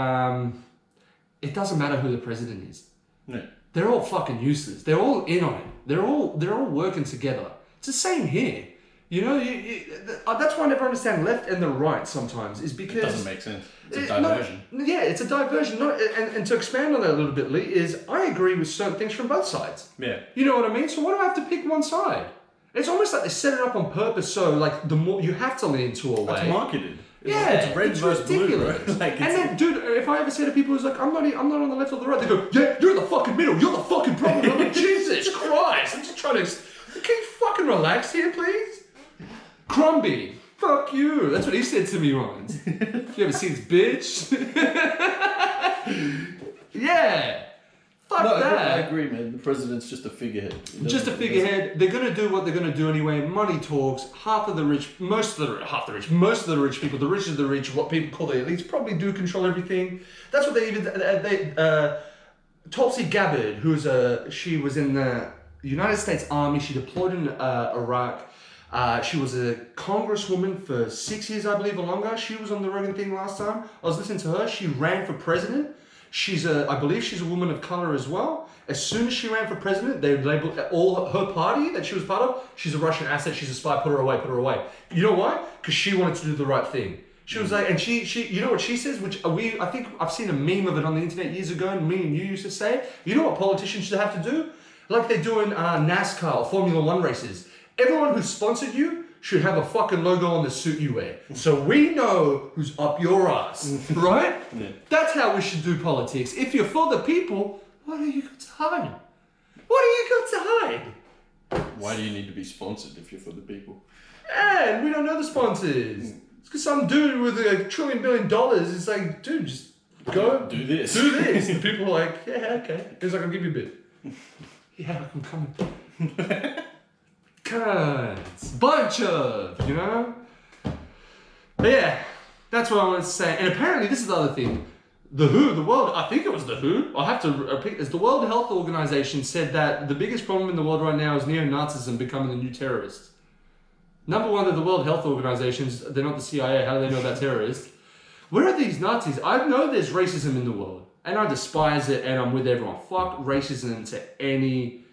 it doesn't matter who the president is. No. They're all fucking useless. They're all in on it. They're all working together. It's the same here. You know, that's why I never understand left and the right sometimes, is because... It doesn't make sense. It's a diversion. It's a diversion. And to expand on that a little bit, Lee, is I agree with certain things from both sides. Yeah. You know what I mean? So why do I have to pick one side? It's almost like they set it up on purpose, so like the more you have to lean to a way. It's marketed. It's red versus ridiculous. blue, right? And then, dude, if I ever say to people who's like, I'm not on the left or the right, they go, yeah, you're in the fucking middle. You're the fucking problem. I'm like, Jesus Christ. I'm just trying to... Can you fucking relax here, please? Crombie. Fuck you. That's what he said to me once. You ever seen this bitch? Yeah. Fuck that. I agree, man. The president's just a figurehead. Just a figurehead. They're gonna do what they're gonna do anyway. Money talks. Most of the rich people, the rich of the rich, what people call the elites, probably do control everything. That's what they even Tulsi Gabbard, she was in the United States Army. She deployed in Iraq. She was a congresswoman for 6 years, I believe, or longer. She was on the Rogan thing last time. I was listening to her. She ran for president. I believe she's a woman of color as well. As soon as she ran for president, they labeled all her party that she was part of, she's a Russian asset, she's a spy, put her away. You know why? Because she wanted to do the right thing. She was like, and she, you know what she says, which I think I've seen a meme of it on the internet years ago, and me and you used to say, you know what politicians should have to do? Like they do in NASCAR or Formula One races. Everyone who sponsored you should have a fucking logo on the suit you wear. So we know who's up your ass, right? Yeah. That's how we should do politics. If you're for the people, what do you got to hide? What do you got to hide? Why do you need to be sponsored if you're for the people? And we don't know the sponsors. It's because some dude with $1 trillion billion is like, dude, just go do this. Do this. And people are like, yeah, okay. He's like, I'll give you a bit. Yeah, I'm coming. Cunts. Bunch of, you know? But yeah, that's what I wanted to say. And apparently this is the other thing. The WHO, I think it was the WHO, I'll have to repeat this. The World Health Organization said that the biggest problem in the world right now is neo-Nazism becoming the new terrorists. Number one, they're the World Health Organizations. They're not the CIA. How do they know about terrorists? Where are these Nazis? I know there's racism in the world. And I despise it and I'm with everyone. Fuck racism to any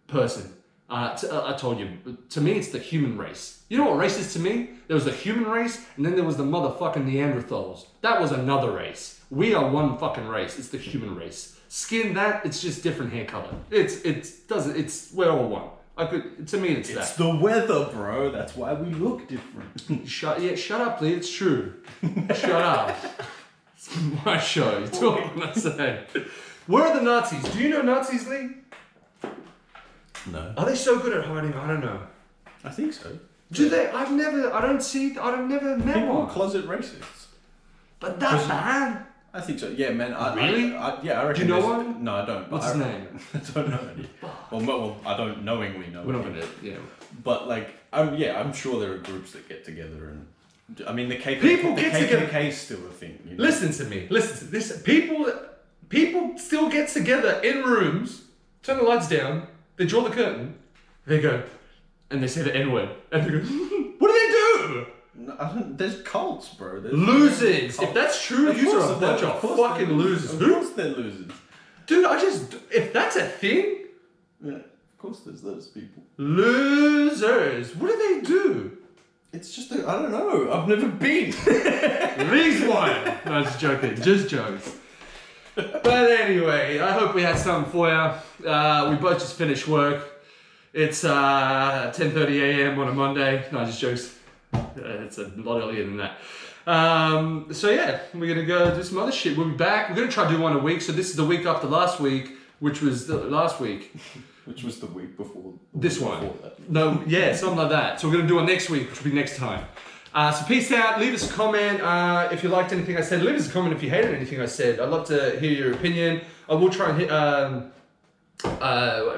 person. I told you, to me it's the human race. You know what race is to me? There was the human race and then there was the motherfucking Neanderthals. That was another race. We are one fucking race. It's the human race. Skin that, it's just different hair color. We're all one. To me it's that. It's the weather, bro. That's why we look different. Shut up, Lee. It's true. Shut up. It's my show. You talk when I say. Where are the Nazis? Do you know Nazis, Lee? No. Are they so good at hiding? I don't know. I think so. Do they? I've never met People one. are closet racists. But that bad? I think so. Yeah, man. Really? I reckon. Do you know one? No, I don't. What's his name? I don't know any. Well, I don't knowingly know. We're not gonna, yeah. But like, I'm sure there are groups that get together and. I mean, the KKK. People the get KKK together. is still a thing. You know? Listen to me. Listen to this. People still get together in rooms, turn the lights down, they draw the curtain, they go, and they say the N-word. And they go, what do they do? No, there's cults, bro. There's losers. Cults. If that's true, you are a bunch of fucking losers. Of course they're losers. Dude, if that's a thing. Yeah, of course there's those people. Losers. What do they do? It's just, I don't know. I've never been. Lee's one. No, just joking. Just jokes. But anyway, I hope we had something for you. We both just finished work. It's 10:30 a.m. on a Monday. No, just jokes. It's a lot earlier than that. So yeah, we're going to go do some other shit. We'll be back. We're going to try to do one a week. So this is the week after last week, which was the last week. Which was the week before. This one. No, yeah, something like that. So we're going to do one next week, which will be next time. So peace out. Leave us a comment if you liked anything I said. Leave us a comment if you hated anything I said. I'd love to hear your opinion. I will try and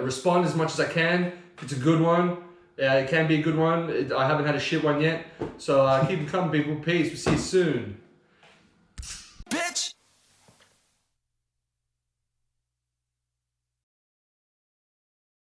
respond as much as I can. If it's a good one, it can be a good one. I haven't had a shit one yet. So keep them coming, people. Peace. We'll see you soon.